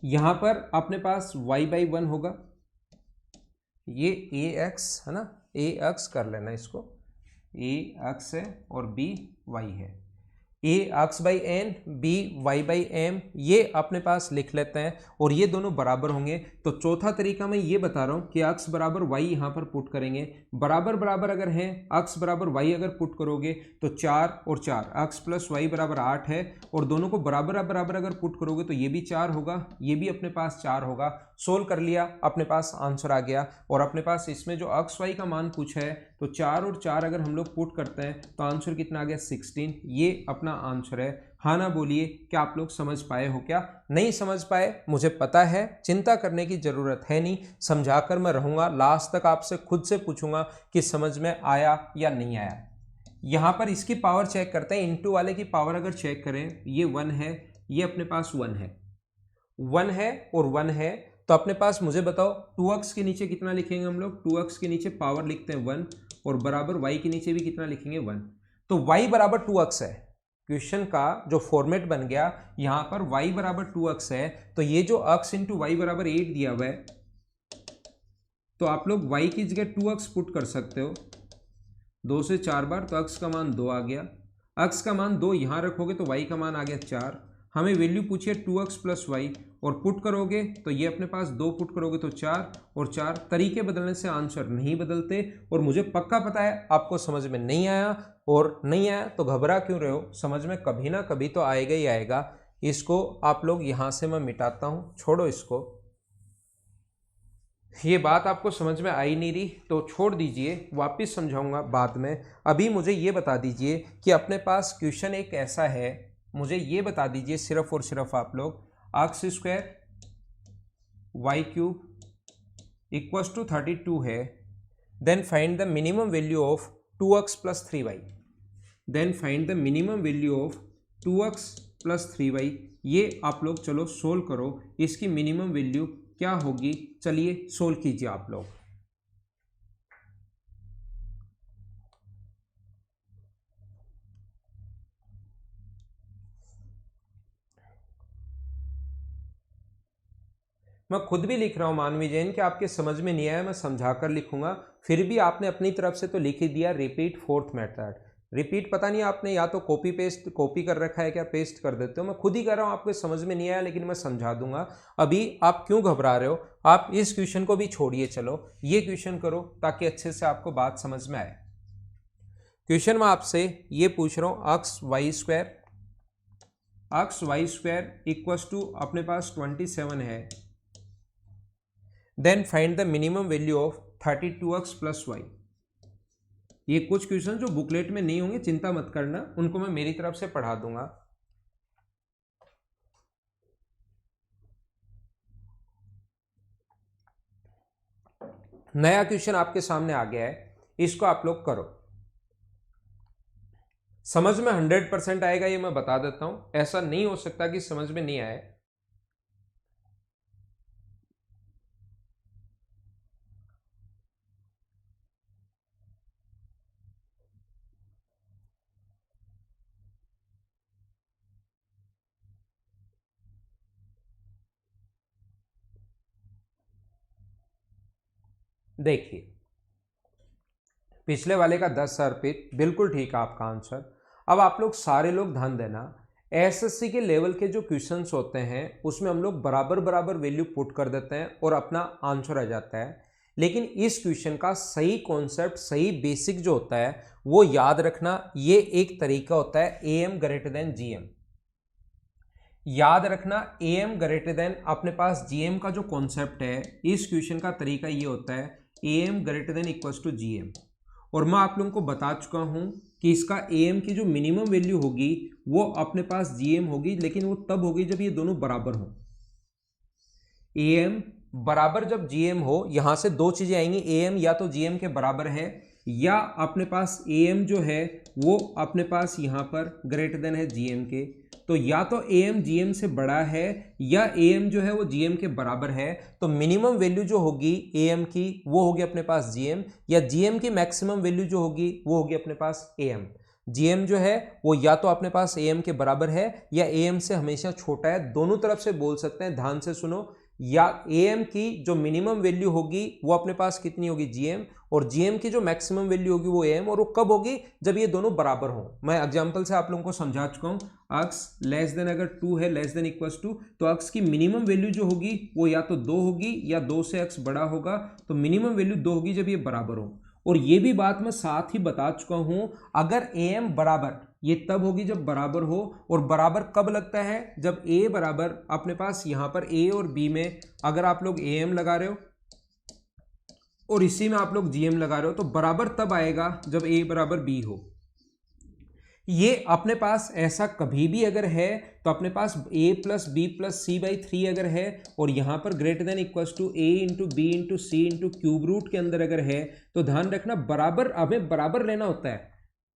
S1: यहां पर अपने पास y बाई 1 होगा, ये ax है ना, ax कर लेना इसको, ax है और b y है, a x by n b y by m, ये अपने पास लिख लेते हैं और ये दोनों बराबर होंगे। तो चौथा तरीका मैं ये बता रहा हूँ कि x बराबर y यहाँ पर पुट करेंगे, बराबर बराबर अगर हैं, x बराबर y अगर पुट करोगे तो 4 और 4, x प्लस वाई बराबर 8 है, और दोनों को बराबर बराबर अगर पुट करोगे तो ये भी 4 होगा, ये भी अपने पास 4 होगा। सोल्व कर लिया, अपने पास आंसर आ गया। और अपने पास इसमें जो x y का मान पूछा है तो 4 और 4 अगर हम लोग पुट करते हैं तो आंसर कितना आ गया 16, ये अपना आंसर है। हाँ ना बोलिए, क्या आप लोग समझ पाए हो क्या? नहीं समझ पाए मुझे पता है, चिंता करने की जरूरत है नहीं, समझाकर मैं रहूंगा, लास्ट तक आपसे खुद से पूछूंगा कि समझ में आया या नहीं आया। यहाँ पर इसकी पावर चेक करते हैं, इनटू वाले की पावर अगर चेक करें, ये 1 है, ये अपने पास 1 है, 1 है और 1 है, तो अपने पास मुझे बताओ 2x के नीचे कितना लिखेंगे हम लोग, 2x के नीचे पावर लिखते हैं 1 और बराबर y के नीचे भी कितना लिखेंगे 1। तो y बराबर 2x है। क्वेश्चन का जो फॉर्मेट बन गया यहाँ पर y बराबर 2x है, तो ये जो x इंटू वाई बराबर 8 दिया हुआ है, तो आप लोग y की जगह 2x पुट कर सकते हो 2 से 4 बार, तो x का मान 2 आ गया। x का मान 2 यहाँ रखोगे तो y का मान आ गया 4। हमें वैल्यू पूछी है 2x प्लस वाई, और पुट करोगे तो ये अपने पास 2 पुट करोगे तो 4 और 4। तरीके बदलने से आंसर नहीं बदलते, और मुझे पक्का पता है आपको समझ में नहीं आया, और नहीं आया तो घबरा क्यों रहे हो, समझ में कभी ना कभी तो आएगा ही आएगा। इसको आप लोग यहाँ से मैं मिटाता हूँ, छोड़ो इसको, ये बात आपको समझ में आई नहीं रही तो छोड़ दीजिए, वापस समझाऊंगा बाद में। अभी मुझे ये बता दीजिए कि अपने पास क्वेश्चन एक ऐसा है, मुझे ये बता दीजिए सिर्फ और सिर्फ आप लोग, x square y cube equals to 32 है, then find the minimum value of 2x plus 3y, then find the minimum value of 2x plus 3y। ये आप लोग चलो सोल्व करो, इसकी मिनिमम वैल्यू क्या होगी, चलिए सोल्व कीजिए आप लोग। मैं खुद भी लिख रहा हूं मानवी जैन कि आपके समझ में नहीं आया, मैं समझा कर लिखूंगा, फिर भी आपने अपनी तरफ से तो लिख ही दिया रिपीट फोर्थ मेथड। रिपीट पता नहीं आपने या तो कॉपी कर रखा है क्या, पेस्ट कर देते हो, मैं खुद ही कर रहा हूं, आपको समझ में नहीं आया लेकिन मैं समझा दूंगा। अभी आप क्यों घबरा रहे हो, आप इस क्वेश्चन को भी छोड़िए, चलो ये क्वेश्चन करो ताकि अच्छे से आपको बात समझ में आए। क्वेश्चन में आपसे ये पूछ रहा हूं, x y square equals to अपने पास 27 है, then find the minimum value of 32x plus y. ये कुछ क्वेश्चन जो बुकलेट में नहीं होंगे, चिंता मत करना, उनको मैं मेरी तरफ से पढ़ा दूंगा। नया क्वेश्चन आपके सामने आ गया है, इसको आप लोग करो। समझ में 100% आएगा ये मैं बता देता हूं, ऐसा नहीं हो सकता कि समझ में नहीं आए। देखिए पिछले वाले का 10,000 पे बिल्कुल ठीक है आपका आंसर। अब आप लोग सारे लोग ध्यान देना, एसएससी के लेवल के जो क्वेश्चंस होते हैं उसमें हम लोग बराबर बराबर वैल्यू पुट कर देते हैं और अपना आंसर आ जाता है, लेकिन इस क्वेश्चन का सही कॉन्सेप्ट, सही बेसिक जो होता है वो याद रखना। ये एक तरीका होता है एएम ग्रेटर देन जीएम, याद रखना एएम ग्रेटर देन अपने पास जीएम का जो कॉन्सेप्ट है, इस क्वेश्चन का तरीका ये होता है AM greater than equals to GM. और मैं आप लोगों को बता चुका हूं कि इसका एएम की जो मिनिमम वैल्यू होगी वो अपने पास जीएम होगी, लेकिन वो तब होगी जब ये दोनों बराबर हो। एएम बराबर जब जीएम हो, यहां से दो चीजें आएंगी, एएम या तो जीएम के बराबर है या अपने पास एएम जो है वो अपने पास यहां पर ग्रेटर देन है जीएम के। तो या तो एएम जीएम से बड़ा है या एएम जो है वो जीएम के बराबर है, तो मिनिमम वैल्यू जो होगी एएम की वो होगी अपने पास जीएम, या जीएम की मैक्सिमम वैल्यू जो होगी वो होगी अपने पास एएम। जीएम जो है वो या तो अपने पास एएम के बराबर है या एएम से हमेशा छोटा है, दोनों तरफ से बोल सकते हैं, ध्यान से सुनो। या एएम की जो मिनिमम वैल्यू होगी वो अपने पास कितनी होगी जीएम, और जीएम की जो मैक्सिमम वैल्यू होगी वो एएम, और वो कब होगी जब ये दोनों बराबर हों। मैं एग्जांपल से आप लोगों को समझा चुका हूं, x लेस देन अगर 2 है, लेस देन इक्वल्स टू, तो x की मिनिमम वैल्यू जो होगी वो या तो 2 होगी या 2 से x बड़ा होगा, तो मिनिमम वैल्यू 2 होगी जब ये बराबर हो। और ये भी बात मैं साथ ही बता चुका हूं, अगर एएम बराबर, ये तब होगी जब बराबर हो, और बराबर कब लगता है जब ए बराबर अपने पास यहां पर ए और बी में अगर आप लोग एएम लगा रहे हो और इसी में आप लोग जीएम लगा रहे हो, तो बराबर तब आएगा जब ए बराबर बी हो। ये अपने पास ऐसा कभी भी अगर है तो अपने पास a plus B plus c by 3 अगर है, और यहाँ पर greater than equals to a into b into c into cube root के अंदर अगर है, तो ध्यान रखना बराबर, हमें बराबर लेना होता है।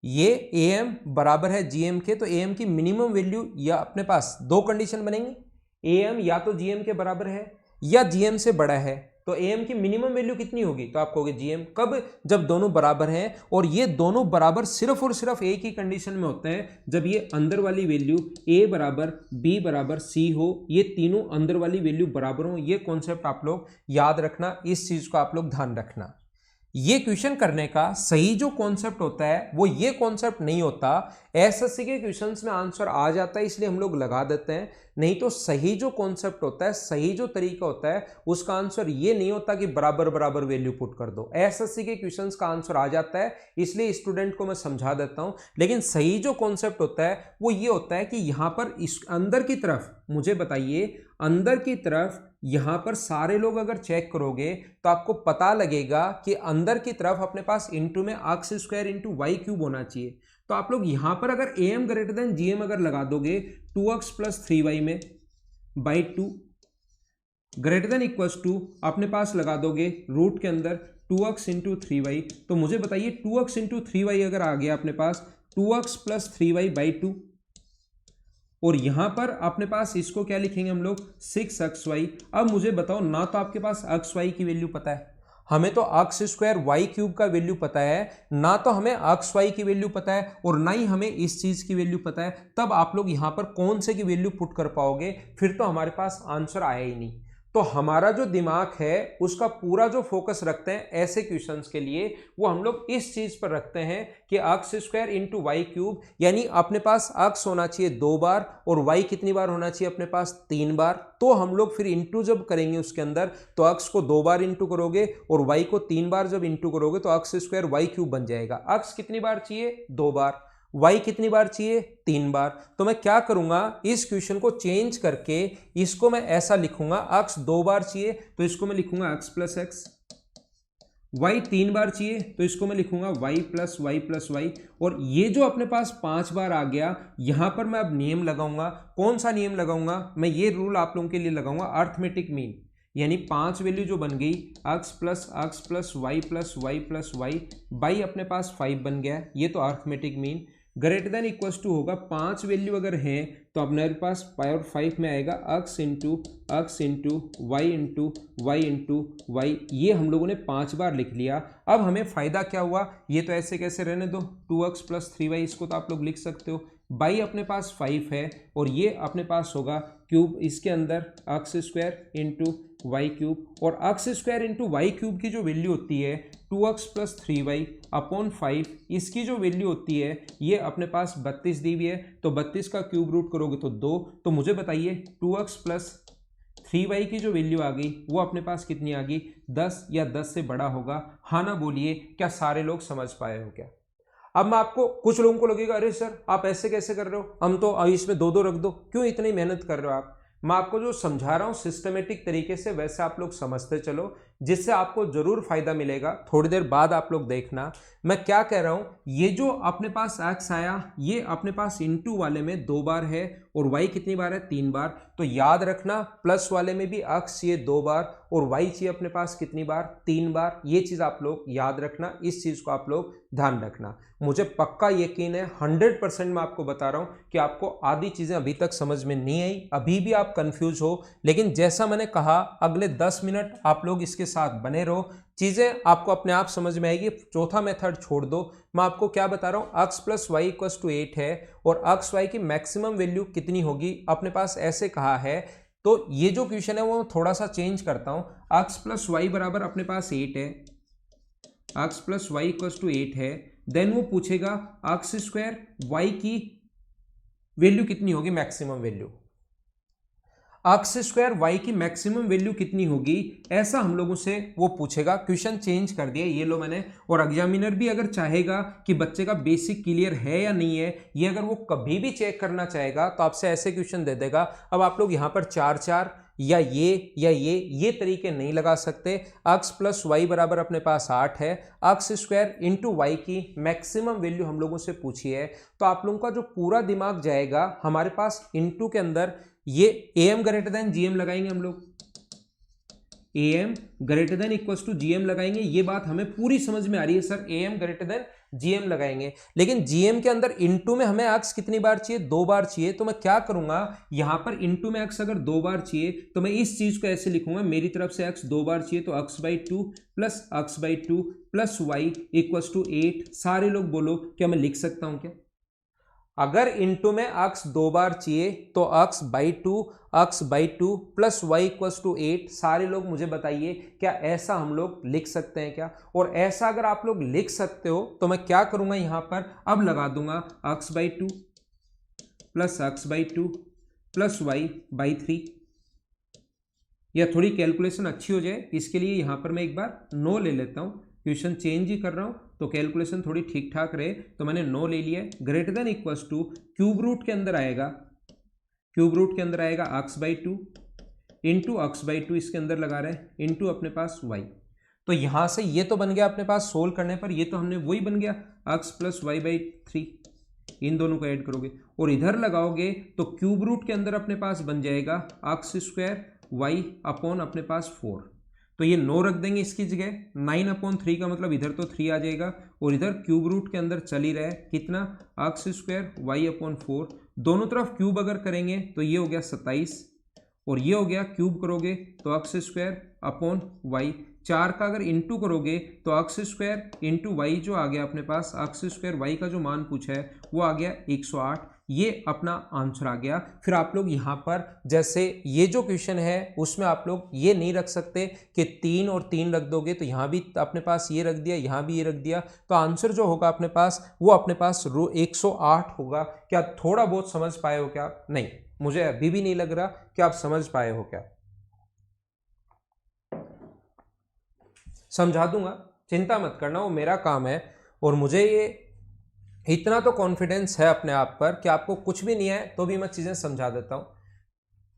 S1: ये am बराबर है gm के, तो am की मिनिमम वैल्यू, या अपने पास दो कंडीशन बनेंगी, am या तो gm के बराबर है या gm से बड़ा है, तो ए एम की मिनिमम वैल्यू कितनी होगी, तो आप कहोगे जी एम। कब, जब दोनों बराबर हैं, और ये दोनों बराबर सिर्फ और सिर्फ एक ही कंडीशन में होते हैं, जब ये अंदर वाली वैल्यू ए बराबर बी बराबर सी हो, ये तीनों अंदर वाली वैल्यू बराबर हो। ये कॉन्सेप्ट आप लोग याद रखना, इस चीज को आप लोग ध्यान रखना। ये क्वेश्चन करने का सही जो कॉन्सेप्ट होता है वो ये कॉन्सेप्ट नहीं होता। एसएससी के क्वेश्चंस में आंसर आ जाता है इसलिए हम लोग लगा देते हैं, नहीं तो सही जो कॉन्सेप्ट होता है, सही जो तरीका होता है, उसका आंसर ये नहीं होता कि बराबर बराबर वैल्यू पुट कर दो। एसएससी के क्वेश्चंस का आंसर आ जाता है, इसलिए स्टूडेंट को मैं समझा देता हूं। लेकिन सही जो कॉन्सेप्ट होता है वो ये होता है कि यहां पर इस अंदर की तरफ, मुझे बताइए, अंदर की तरफ यहां पर सारे लोग अगर चेक करोगे तो आपको पता लगेगा कि अंदर की तरफ अपने पास इनटू में x square into Y cube होना चाहिए। तो आप लोग यहां पर अगर A M greater than G M अगर लगा दोगे 2x प्लस 3y में by 2 greater than equals to अपने पास लगा दोगे रूट के अंदर 2x इंटू 3y, तो मुझे बताइए 2x इंटू 3y अगर आ गया अपने पास 2x प्लस 3y बाई 2, और यहां पर अपने पास इसको क्या लिखेंगे हम लोग 6xy। अब मुझे बताओ, ना तो आपके पास xy की वैल्यू पता है, हमें तो एक्स स्क्वायर वाई क्यूब का वैल्यू पता है, ना तो हमें एक्स वाई की वैल्यू पता है और ना ही हमें इस चीज की वैल्यू पता है। तब आप लोग यहां पर कौन से की वैल्यू पुट कर पाओगे, फिर तो हमारे पास आंसर आया ही नहीं। तो हमारा जो दिमाग है उसका पूरा जो फोकस रखते हैं ऐसे क्वेश्चंस के लिए, वो हम लोग इस चीज पर रखते हैं कि x square into Y cube, यानी अपने पास एक्स होना चाहिए 2 बार और वाई कितनी बार होना चाहिए अपने पास 3 बार। तो हम लोग फिर इंटू जब करेंगे उसके अंदर, तो एक्स को 2 बार इंटू करोगे और वाई को 3 बार जब इंटू करोगे तो एक्स स्क्वायर वाई क्यूब बन जाएगा। एक्स कितनी बार चाहिए 2 बार, y कितनी बार चाहिए 3 बार। तो मैं क्या करूंगा, इस क्वेश्चन को चेंज करके इसको मैं ऐसा लिखूंगा, x 2 बार चाहिए तो इसको मैं लिखूंगा x प्लस एक्स, y 3 बार चाहिए तो इसको मैं लिखूंगा y प्लस वाई, और ये जो अपने पास 5 बार आ गया, यहां पर मैं अब नियम लगाऊंगा। कौन सा नियम लगाऊंगा, मैं ये रूल आप लोगों के लिए लगाऊंगा, अर्थमेटिक मीन, यानी 5 वैल्यू जो बन गई x plus Y plus y by अपने पास 5 बन गया, ये तो arithmetic mean. Greater than equals to होगा 5 वैल्यू अगर है तो अपने पास पावर 5 में आएगा x into y into y. ये हम लोगों ने 5 बार लिख लिया। अब हमें फायदा क्या हुआ, ये तो ऐसे कैसे रहने दो, 2x प्लस 3y, इसको तो आप लोग लिख सकते हो। बाई अपने पास 5 है और ये अपने पास होगा क्यूब, इसके अंदर X square into Y cube, और X square into Y cube की जो वैल्यू होती है 2x प्लस 3y अपॉन 5, इसकी जो वैल्यू होती है ये अपने पास 32 दी हुई है, तो 32 का क्यूब रूट करोगे तो 2। तो मुझे बताइए 2x प्लस 3y की जो वैल्यू आ गई वो अपने पास कितनी आ गई, 10 या 10 से बड़ा होगा। हाँ ना बोलिए, क्या सारे लोग समझ पाए हो क्या? अब मैं आपको, कुछ लोगों को लगेगा अरे सर आप ऐसे कैसे कर रहे हो, हम तो इसमें 2-2 रख दो, क्यों इतनी मेहनत कर रहे हो आप? मैं आपको जो समझा रहा हूं सिस्टमेटिक तरीके से, वैसे आप लोग समझते चलो, जिससे आपको जरूर फायदा मिलेगा। थोड़ी देर बाद आप लोग देखना मैं क्या कह रहा हूं। ये जो अपने पास x आया, ये अपने पास इनटू वाले में 2 बार है और y कितनी बार है 3 बार। तो याद रखना प्लस वाले में भी x चाहिए 2 बार और y चाहिए अपने पास कितनी बार, 3 बार। ये चीज आप लोग याद रखना, इस चीज को आप लोग ध्यान रखना। मुझे पक्का यकीन है 100% मैं आपको बता रहा हूं कि आपको आधी चीजें अभी तक समझ में नहीं आई, अभी भी आप कंफ्यूज हो, लेकिन जैसा मैंने कहा अगले 10 मिनट आप लोग इसके साथ बने रहो, चीजें आपको अपने आप समझ में आएगी। चौथा मेथड छोड़ दो, मैं आपको क्या बता रहा हूं, x plus y equals to 8 है और x y की मैक्सिमम वैल्यू कितनी होगी अपने पास ऐसे कहा है। तो ये जो क्वेश्चन है वो थोड़ा सा चेंज करता हूं, x प्लस वाई बराबर अपने पास 8 है, x plus y equals to 8 है, देन वो पूछेगा एक्स स्क्वायर वाई की वैल्यू कितनी होगी, maximum value, x square y की मैक्सिमम वैल्यू कितनी होगी, ऐसा हम लोगों से वो पूछेगा। क्वेश्चन चेंज कर दिया, ये लो मैंने। और एग्जामिनर भी अगर चाहेगा कि बच्चे का बेसिक क्लियर है या नहीं है, ये अगर वो कभी भी चेक करना चाहेगा तो आपसे ऐसे क्वेश्चन दे देगा। अब आप लोग यहाँ पर 4-4 या ये तरीके नहीं लगा सकते। एक्स प्लस वाई बराबर अपने पास 8 है, एक्स स्क्वायर इंटू वाई की मैक्सिमम वैल्यू हम लोगों से पूछी है, तो आप लोगों का जो पूरा दिमाग जाएगा हमारे पास इंटू के अंदर, ये A M greater than G M लगाएंगे हम लोग, A M greater than equals to G M लगाएंगे। ये बात हमें पूरी समझ में आ रही है sir, A M greater than GM लगाएंगे, लेकिन जीएम के अंदर इनटू में हमें एक्स कितनी बार चाहिए, 2 बार चाहिए। तो मैं क्या करूंगा, यहां पर इनटू में एक्स अगर 2 बार चाहिए तो मैं इस चीज को ऐसे लिखूंगा, मेरी तरफ से एक्स 2 बार चाहिए तो x/2 plus x/2 plus y equals to 8। सारे लोग बोलो क्या मैं लिख सकता हूं क्या? अगर इनटू में x 2 बार चाहिए तो x/2 plus y equals to 8। सारे लोग मुझे बताइए क्या ऐसा हम लोग लिख सकते हैं क्या? और ऐसा अगर आप लोग लिख सकते हो तो मैं क्या करूंगा, यहां पर अब लगा दूंगा x/2 प्लस y/3। या थोड़ी कैलकुलेशन अच्छी हो जाए इसके लिए यहां पर मैं एक बार 9 ले लेता हूं, क्वेश्चन चेंज ही कर रहा हूं तो कैलकुलेशन थोड़ी ठीक ठाक रहे, तो मैंने 9 ले लिया है। Greater than equals to cube root के अंदर आएगा x/2 इंटू x/2, इसके अंदर लगा रहे हैं इंटू अपने पास y। तो यहां से ये तो बन गया अपने पास, सोल्व करने पर ये तो हमने वही बन गया x प्लस y/3। इन दोनों को ऐड करोगे और इधर लगाओगे तो क्यूब रूट के अंदर अपने पास बन जाएगा x² y अपॉन अपने पास 4। तो ये 9 रख देंगे इसकी जगह, 9/3 का मतलब इधर तो 3 आ जाएगा और इधर क्यूब रूट के अंदर चल ही रहा है कितना, x² y/4। दोनों तरफ क्यूब अगर करेंगे तो ये हो गया 27 और ये हो गया क्यूब करोगे तो x² अपॉन y। 4 का अगर इंटू करोगे तो x² इंटू वाई जो आ गया अपने पास, x² y का जो मान पूछा है वो आ गया 108। ये अपना आंसर आ गया। फिर आप लोग यहाँ पर जैसे ये जो क्वेश्चन है उसमें आप लोग ये नहीं रख सकते कि 3 और 3 रख दोगे तो यहाँ भी अपने पास ये रख दिया, यहाँ भी ये रख दिया, तो आंसर जो होगा अपने पास वो अपने पास 108 होगा। क्या थोड़ा बहुत समझ पाए हो क्या? नहीं, मुझे अभी भी नहीं लग रहा कि आप समझ पाए हो क्या। समझा दूंगा, चिंता मत करना, वो मेरा काम है। और मुझे ये इतना तो कॉन्फिडेंस है अपने आप पर कि आपको कुछ भी नहीं है तो भी मैं चीजें समझा देता हूं।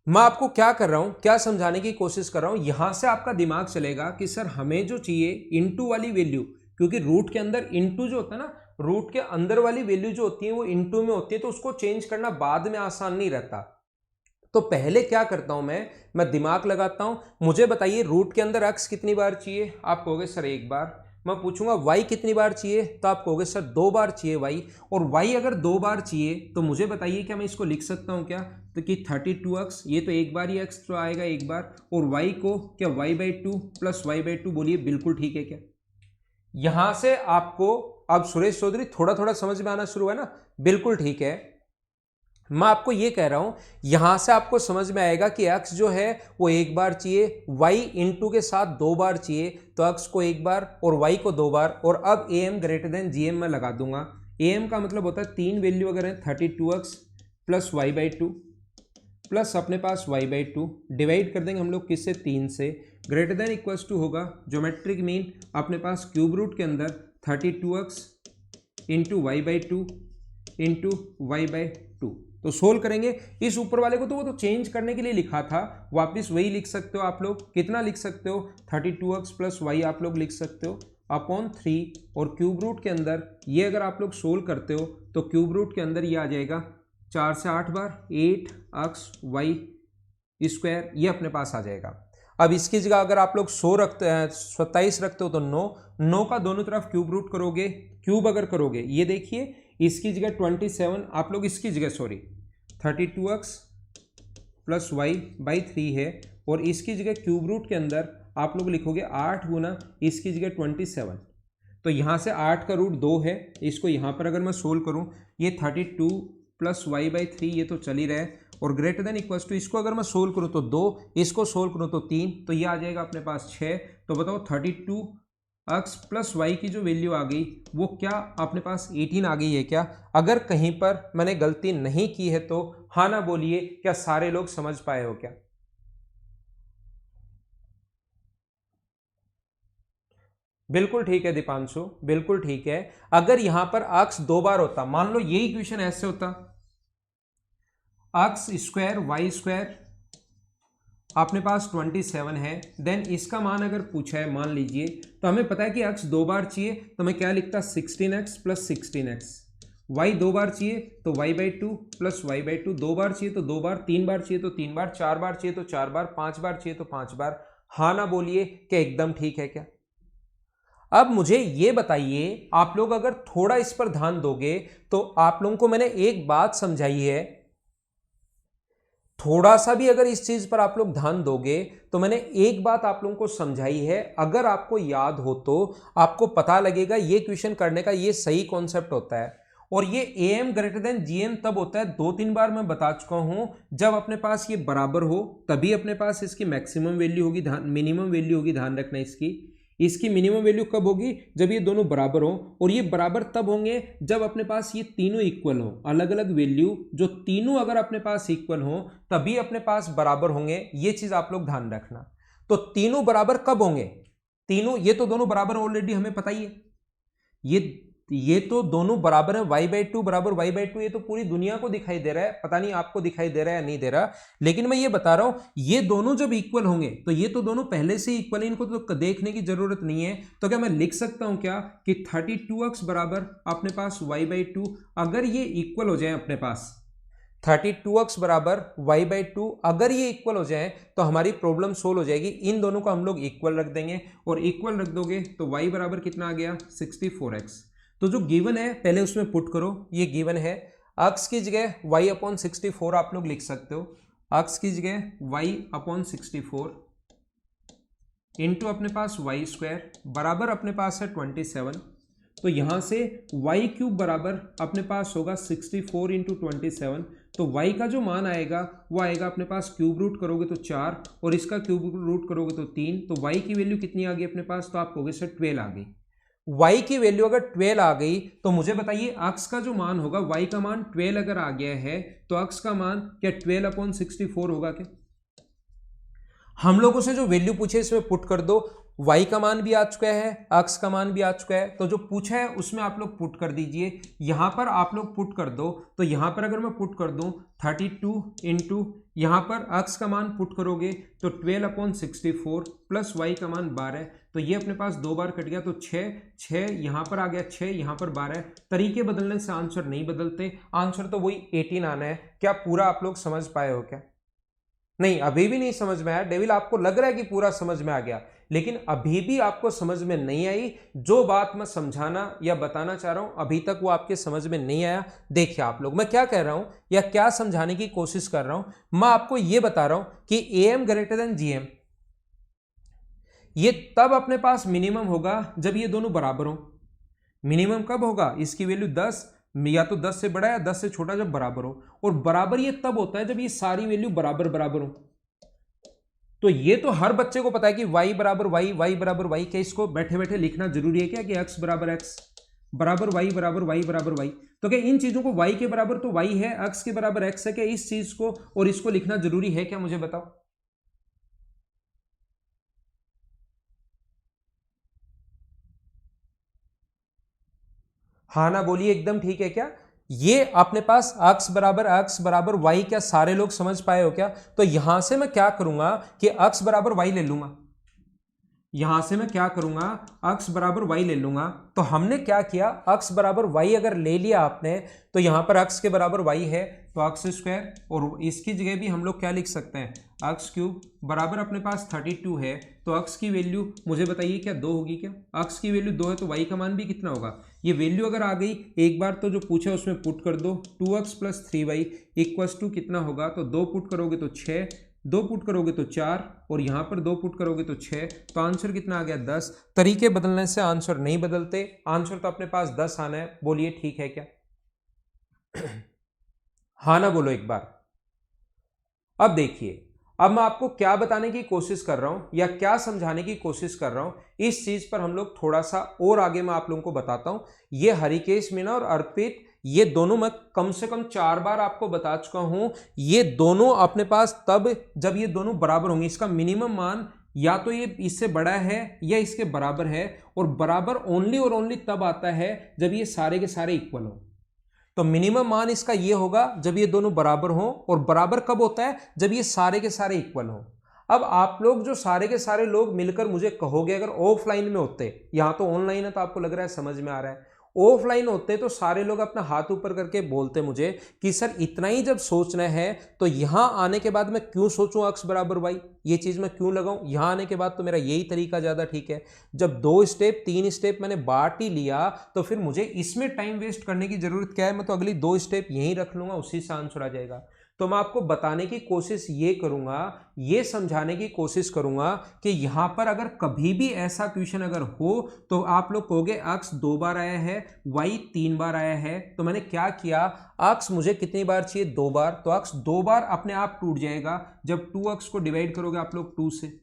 S1: मैं आपको क्या कर रहा हूं, क्या समझाने की कोशिश कर रहा हूं, यहां से आपका दिमाग चलेगा कि सर हमें जो चाहिए इनटू वाली वैल्यू, क्योंकि रूट के अंदर इनटू जो होता है ना, रूट के अंदर वाली वैल्यू जो होती है वो इनटू में होती है, तो उसको चेंज करना बाद में आसान नहीं रहता। तो पहले क्या करता हूं मैं दिमाग लगाता हूं। मुझे बताइए रूट के अंदर x कितनी बार चाहिए? आप कहोगे सर 1 बार। मैं पूछूंगा y कितनी बार चाहिए? तो आप कहोगे सर 2 बार चाहिए y। और y अगर 2 बार चाहिए तो मुझे बताइए क्या मैं इसको लिख सकता हूं क्या, तो कि 32x, ये तो एक बार ही x तो आएगा एक बार, और y को क्या y/2 प्लस y/2 बोलिए, बिल्कुल ठीक है क्या? यहां से आपको अब सुरेश चौधरी थोड़ा थोड़ा समझ में आना शुरू हुआ ना, बिल्कुल ठीक है। मैं आपको ये कह रहा हूं, यहां से आपको समझ में आएगा कि x जो है वो 1 बार चाहिए, y इंटू के साथ 2 बार चाहिए, तो x को 1 बार और y को 2 बार। और अब am ग्रेटर देन gm में लगा दूंगा। am का मतलब होता है 3 वैल्यू अगर है 32x प्लस y/2 प्लस अपने पास y/2, डिवाइड कर देंगे हम लोग किससे, 3 से। ग्रेटर देन इक्वल्स टू होगा ज्योमेट्रिक मीन अपने पास क्यूब रूट के अंदर 32x into y/2 into y/2। तो सोल्व करेंगे इस ऊपर वाले को, तो वो तो चेंज करने के लिए लिखा था, वापस वही लिख सकते हो आप लोग। कितना लिख सकते हो, 32x प्लस वाई आप लोग लिख सकते हो अपॉन 3, और क्यूब रूट के अंदर ये अगर आप लोग सोल्व करते हो तो क्यूब रूट के अंदर ये आ जाएगा 4 से 8 बार 8x/y², ये अपने पास आ जाएगा। अब इसकी जगह अगर आप लोग 100 रखते हैं, 27 रखते हो तो 9 का दोनों तरफ क्यूब रूट करोगे, क्यूब अगर करोगे ये देखिए इसकी जगह 27, आप लोग इसकी जगह 32x प्लस y/3 है, और इसकी जगह क्यूब रूट के अंदर आप लोग लिखोगे 8 गुना इसकी जगह 27। तो यहाँ से 8 का रूट 2 है, इसको यहाँ पर अगर मैं सोल्व करूँ, ये 32 प्लस y/3 ये तो चल ही रहा है, और ग्रेटर देन इक्वल्स टू इसको अगर मैं सोल्व करूँ तो 2, इसको सोल्व करूँ तो 3, तो ये आ जाएगा अपने पास 6। तो बताओ 32x प्लस वाई की जो वैल्यू आ गई वो क्या अपने पास 18 आ गई है क्या? अगर कहीं पर मैंने गलती नहीं की है तो हाँ ना बोलिए, क्या सारे लोग समझ पाए हो क्या? बिल्कुल ठीक है दीपांशु, बिल्कुल ठीक है। अगर यहां पर x 2 बार होता, मान लो यही इक्वेशन ऐसे होता, x² y² अपने पास 27 है, देन इसका मान अगर पूछा है मान लीजिए, तो हमें पता है कि x 2 बार चाहिए, तो मैं क्या लिखता 16x प्लस 16x। y 2 बार चाहिए तो y/2 प्लस y/2, 2 बार चाहिए तो 2 बार, 3 बार चाहिए तो 3 बार, 4 बार चाहिए तो 4 बार, 5 बार चाहिए तो 5 बार। हाँ ना बोलिए, क्या एकदम ठीक है क्या? अब मुझे ये बताइए, आप लोग अगर थोड़ा इस पर ध्यान दोगे तो आप लोगों को मैंने एक बात समझाई है, थोड़ा सा भी अगर इस चीज पर आप लोग ध्यान दोगे तो मैंने एक बात आप लोगों को समझाई है, अगर आपको याद हो तो आपको पता लगेगा ये क्वेश्चन करने का ये सही कॉन्सेप्ट होता है। और ये am ग्रेटर देन gm तब होता है, 2-3 बार मैं बता चुका हूं, जब अपने पास ये बराबर हो तभी अपने पास इसकी मैक्सिमम वैल्यू होगी, मिनिमम वैल्यू होगी, ध्यान रखना इसकी मिनिमम वैल्यू कब होगी, जब ये दोनों बराबर हो। और ये बराबर तब होंगे जब अपने पास ये तीनों इक्वल हो, अलग अलग वैल्यू जो तीनों अगर अपने पास इक्वल हो तभी अपने पास बराबर होंगे, ये चीज आप लोग ध्यान रखना। तो तीनों बराबर कब होंगे, तीनों, ये तो दोनों बराबर ऑलरेडी हमें पता ही है, ये तो दोनों बराबर है, y/2 बराबर y/2, ये तो पूरी दुनिया को दिखाई दे रहा है, पता नहीं आपको दिखाई दे रहा है या नहीं दे रहा, लेकिन मैं ये बता रहा हूं ये दोनों जब इक्वल होंगे तो ये तो दोनों पहले से इक्वल है, इनको तो देखने की जरूरत नहीं है। तो क्या मैं लिख सकता हूं क्या कि 32x बराबर अपने पास y/2, अगर ये इक्वल हो जाए अपने पास 32x बराबर y/2, अगर ये इक्वल हो जाए तो हमारी प्रॉब्लम सोल्व हो जाएगी। इन दोनों को हम लोग इक्वल रख देंगे और इक्वल रख दोगे तो y बराबर कितना आ गया 64x। तो जो गिवन है पहले उसमें पुट करो, ये गिवन है, x की जगह y/64 आप लोग लिख सकते हो, x की जगह y/64 इंटू अपने पास y² बराबर अपने पास है 27। तो यहां से y³ बराबर अपने पास होगा 64 इंटू 27। तो y का जो मान आएगा वो आएगा अपने पास, क्यूब रूट करोगे तो 4 और इसका क्यूब रूट करोगे तो 3, तो y की वैल्यू कितनी आ गई अपने पास, तो आप कहोगे सर 12 आ गई। y की वैल्यू अगर 12 आ गई तो मुझे बताइए x का जो मान होगा, y का मान 12 अगर आ गया है तो x का मान क्या 12/64 होगा क्या? हम लोगों से जो वैल्यू पूछे इसमें पुट कर दो, y का मान भी आ चुका है, x का मान भी आ चुका है, तो जो पूछा है उसमें आप लोग पुट कर दीजिए। यहां पर आप लोग पुट कर दो, तो यहां पर अगर मैं पुट कर दूं 32 इंटू यहां पर x का मान पुट करोगे तो 12/64 प्लस y का मान 12, तो ये अपने पास 2 बार कट गया तो 6 यहां पर आ गया, 6 यहां पर 12। तरीके बदलने से आंसर नहीं बदलते, आंसर तो वही 18 आना है। क्या पूरा आप लोग समझ पाए हो क्या? नहीं, अभी भी नहीं समझ में आया। डेविल आपको लग रहा है कि पूरा समझ में आ गया, लेकिन अभी भी आपको समझ में नहीं आई। जो बात मैं समझाना या बताना चाह रहा हूं अभी तक वो आपके समझ में नहीं आया। देखिए आप लोग, मैं क्या कह रहा हूं या क्या समझाने की कोशिश कर रहा हूं, मैं आपको यह बता रहा हूं कि am ग्रेटर देन gm ये तब अपने पास मिनिमम होगा जब ये दोनों बराबर हो। मिनिमम कब होगा, इसकी वैल्यू 10 या तो 10 से बड़ा या 10 से छोटा जब बराबर हो, और बराबर ये तब होता है जब ये सारी वैल्यू बराबर बराबर हो। तो ये तो हर बच्चे को पता है कि y बराबर y बराबर y, क्या इसको बैठे बैठे लिखना जरूरी है क्या कि x बराबर x बराबर y बराबर y बराबर y? तो क्या इन चीजों को y के बराबर तो y है, x के बराबर x है, क्या इस चीज को और इसको लिखना जरूरी है क्या, मुझे बताओ। हाँ ना बोलिए, एकदम ठीक है क्या? ये अपने पास x बराबर y, क्या सारे लोग समझ पाए हो क्या? तो यहां से मैं क्या करूंगा कि x बराबर y ले लूंगा, यहां से मैं क्या करूंगा x बराबर y ले लूंगा। तो हमने क्या किया, x बराबर y अगर ले लिया आपने तो यहां पर x के बराबर y है तो x², और इसकी जगह भी हम लोग क्या लिख सकते हैं x³ बराबर अपने पास 32 है, तो x की वैल्यू मुझे बताइए क्या 2 होगी क्या? x की वैल्यू 2 है तो y का मान भी कितना होगा, ये वैल्यू अगर आ गई एक बार तो जो पूछा उसमें पुट कर दो, 2x + 3y इक्वल्स टू कितना होगा, तो 2 पुट करोगे तो 6, 2 पुट करोगे तो 4 और यहां पर 2 पुट करोगे तो 6, तो आंसर कितना आ गया 10। तरीके बदलने से आंसर नहीं बदलते, आंसर तो अपने पास 10 आना है। बोलिए ठीक है क्या? हाँ ना बोलो एक बार। अब देखिए, अब मैं आपको क्या बताने की कोशिश कर रहा हूं या क्या समझाने की कोशिश कर रहा हूं, इस चीज पर हम लोग थोड़ा सा और आगे मैं आप लोगों को बताता हूं। ये हरिकेश मीना और अर्पित, ये दोनों मैं कम से कम 4 बार आपको बता चुका हूं, ये दोनों अपने पास तब जब ये दोनों बराबर होंगे। इसका मिनिमम मान या तो ये इससे बड़ा है या इसके बराबर है, और बराबर ओनली और ओनली तब आता है जब ये सारे के सारे इक्वल हो। तो मिनिमम मान इसका ये होगा जब ये दोनों बराबर हों, और बराबर कब होता है, जब ये सारे के सारे इक्वल हों। अब आप लोग जो सारे के सारे लोग मिलकर मुझे कहोगे अगर ऑफलाइन में होते, यहां तो ऑनलाइन है तो आपको लग रहा है समझ में आ रहा है, ऑफलाइन होते तो सारे लोग अपना हाथ ऊपर करके बोलते मुझे कि सर इतना ही जब सोचना है तो यहां आने के बाद मैं क्यों सोचूं x बराबर y, ये चीज मैं क्यों लगाऊं, यहां आने के बाद तो मेरा यही तरीका ज्यादा ठीक है। जब 2 स्टेप 3 स्टेप मैंने बांट ही लिया तो फिर मुझे इसमें टाइम वेस्ट करने की जरूरत क्या है, मैं तो अगली 2 स्टेप यहीं रख लूंगा, उसी से आंसर आ जाएगा। तो मैं आपको बताने की कोशिश ये करूंगा, ये समझाने की कोशिश करूंगा कि यहां पर अगर कभी भी ऐसा क्वेश्चन अगर हो तो आप लोग कहोगे x 2 बार आया है, y 3 बार आया है। तो मैंने क्या किया, x मुझे कितनी बार चाहिए, 2 बार, तो x 2 बार अपने आप टूट जाएगा जब 2x को डिवाइड करोगे आप लोग 2 से।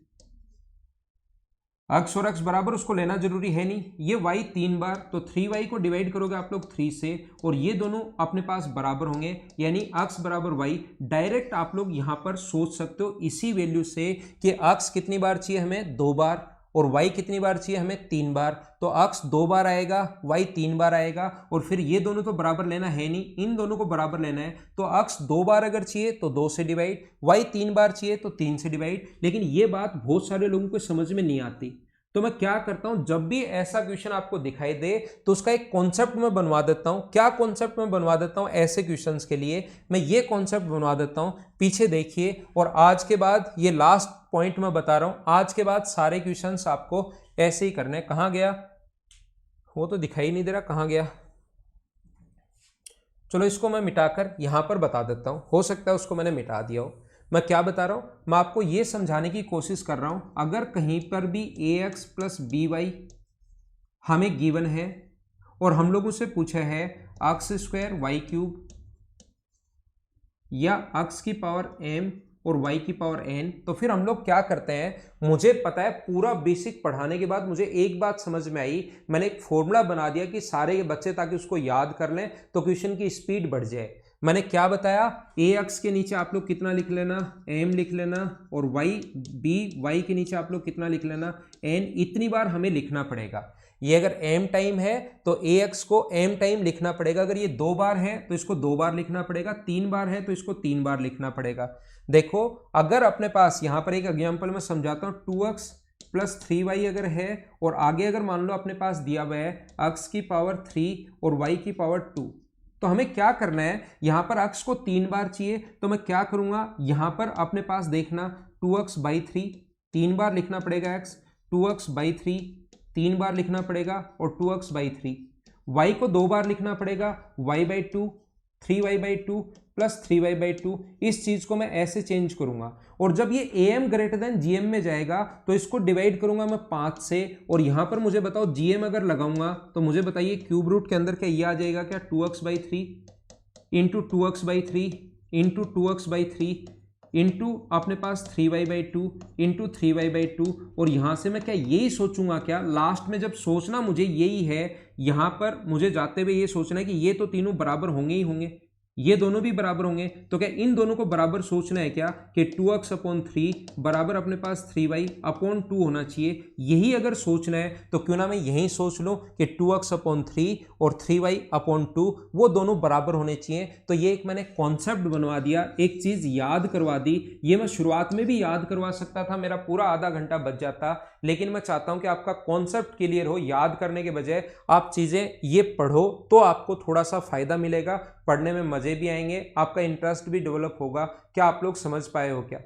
S1: x और x बराबर उसको लेना जरूरी है नहीं, ये y 3 बार, तो 3y को डिवाइड करोगे आप लोग 3 से और ये दोनों अपने पास बराबर होंगे, यानी x बराबर y। डायरेक्ट आप लोग यहां पर सोच सकते हो इसी वैल्यू से कि x कितनी बार चाहिए हमें, 2 बार, और y कितनी बार चाहिए हमें, 3 बार। तो x 2 बार आएगा, y 3 बार आएगा, और फिर ये दोनों तो बराबर लेना है नहीं, इन दोनों को बराबर लेना है। तो x 2 बार अगर चाहिए तो 2 से डिवाइड, y 3 बार चाहिए तो 3 से डिवाइड। लेकिन ये बात बहुत सारे लोगों को समझ में नहीं आती, तो मैं क्या करता हूं, जब भी ऐसा क्वेश्चन आपको दिखाई दे तो उसका एक कॉन्सेप्ट मैं बनवा देता हूं। क्या कॉन्सेप्ट मैं बनवा देता हूं ऐसे क्वेश्चंस के लिए, मैं ये कॉन्सेप्ट बनवा देता हूं, पीछे देखिए। और आज के बाद ये लास्ट पॉइंट मैं बता रहा हूं, आज के बाद सारे क्वेश्चंस आपको ऐसे ही करने। कहां गया, वो तो दिखाई नहीं दे रहा, कहां गया, चलो इसको मैं मिटाकर यहां पर बता देता हूं, हो सकता है उसको मैंने मिटा दिया हो। मैं क्या बता रहा हूं, मैं आपको यह समझाने की कोशिश कर रहा हूं, अगर कहीं पर भी ax प्लस बी वाई हमें गिवन है और हम लोगों से पूछा है एक्स स्क्वायर वाई क्यूब या x की पावर m और y की पावर n, तो फिर हम लोग क्या करते हैं, मुझे पता है पूरा बेसिक पढ़ाने के बाद मुझे एक बात समझ में आई, मैंने एक फॉर्मूला बना दिया कि सारे बच्चे ताकि उसको याद कर लें तो क्वेश्चन की स्पीड बढ़ जाए। मैंने क्या बताया, ax के नीचे आप लोग कितना लिख लेना, m लिख लेना, और y के नीचे आप लोग कितना लिख लेना, n। इतनी बार हमें लिखना पड़ेगा। ये अगर m टाइम है तो ax को m टाइम लिखना पड़ेगा, अगर ये 2 बार है तो इसको 2 बार लिखना पड़ेगा, 3 बार है तो इसको 3 बार लिखना पड़ेगा। देखो अगर अपने पास यहां पर एक एग्जांपल में समझाता हूं, 2x प्लस 3y अगर है और आगे अगर मान लो अपने पास दिया हुआ है x की पावर 3 और y की पावर 2, तो हमें क्या करना है, यहां पर x को 3 बार चाहिए, तो मैं क्या करूंगा, यहां पर अपने पास देखना 2x बाई 3 3 बार लिखना पड़ेगा x, 2x बाई 3 3 बार लिखना पड़ेगा और 2x बाई 3, y को 2 बार लिखना पड़ेगा, y by 2 3y by 2 plus 3y by 2। इस चीज को मैं ऐसे चेंज करूंगा, और जब ये am ग्रेटर देन gm में जाएगा तो इसको डिवाइड करूंगा मैं 5 से, और यहां पर मुझे बताओ gm अगर लगाऊंगा तो मुझे बताइए क्यूब रूट के अंदर क्या ये आ जाएगा क्या, 2x by 3 into 2x by 3 into 2x by 3 into अपने पास 3y by 2 into 3y by 2। और यहां से मैं क्या यही सोचूंगा क्या, लास्ट में जब सोचना मुझे यही है, यहां पर मुझे जाते हुए ये सोचना है कि ये तो तीनों बराबर होंगे ही होंगे, ये दोनों भी बराबर होंगे, तो क्या इन दोनों को बराबर सोचना है क्या कि 2x अपॉन 3 बराबर अपने पास 3y अपॉन 2 होना चाहिए। यही अगर सोचना है तो क्यों ना मैं यही सोच लूं कि 2x अपॉन 3 और 3y अपॉन 2 वो दोनों बराबर होने चाहिए। तो ये एक मैंने कॉन्सेप्ट बनवा दिया, एक चीज याद करवा दी। ये मैं शुरुआत में भी याद करवा सकता था, मेरा पूरा आधा घंटा बच जाता, लेकिन मैं चाहता हूं कि आपका कॉन्सेप्ट क्लियर हो, याद करने के बजाय आप चीजें ये पढ़ो तो आपको थोड़ा सा फायदा मिलेगा, पढ़ने में मजे भी आएंगे, आपका इंटरेस्ट भी डेवलप होगा। क्या आप लोग समझ पाए हो क्या?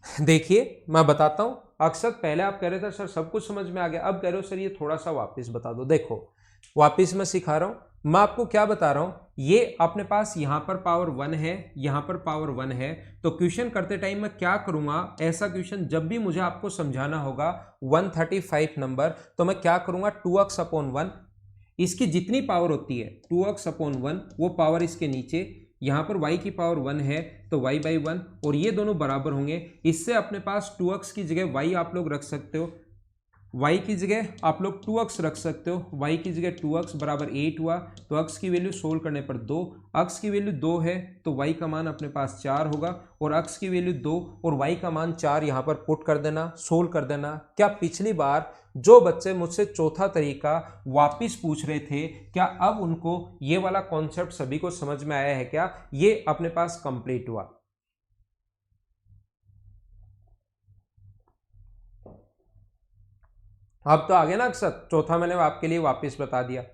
S1: देखिए मैं बताता हूं, अक्सर पहले आप कह रहे थे सर सब कुछ समझ में आ गया, अब कह रहे हो सर ये थोड़ा सा वापस बता दो। देखो वापस मैं सिखा रहा हूं, मैं आपको क्या बता रहा हूं, ये अपने पास यहां पर पावर 1 है, यहां पर पावर 1 है, तो क्वेश्चन करते टाइम मैं क्या करूंगा, ऐसा क्वेश्चन जब भी मुझे आपको समझाना होगा 135 नंबर, तो मैं क्या करूंगा 2x अपॉन 1, इसकी जितनी पावर होती है 2x अपॉन 1 वो पावर इसके नीचे, यहाँ पर y की पावर 1 है तो y बाई 1, और ये दोनों बराबर होंगे। इससे अपने पास 2x की जगह y आप लोग रख सकते हो, y की जगह आप लोग 2x रख सकते हो, y की जगह 2x बराबर 8 हुआ, तो x की वैल्यू सोल्व करने पर 2, x की वैल्यू 2 है तो y का मान अपने पास 4 होगा, और x की वैल्यू 2 और y का मान 4 यहाँ पर पुट कर देना, सोल्व कर देना। क्या पिछली बार जो बच्चे मुझसे चौथा तरीका वापिस पूछ रहे थे, क्या अब उनको ये वाला कॉन्सेप्ट सभी को समझ में आया है क्या? ये अपने पास कंप्लीट हुआ। अब तो आ गया ना अक्षत, चौथा मैंने आपके लिए वापस बता दिया।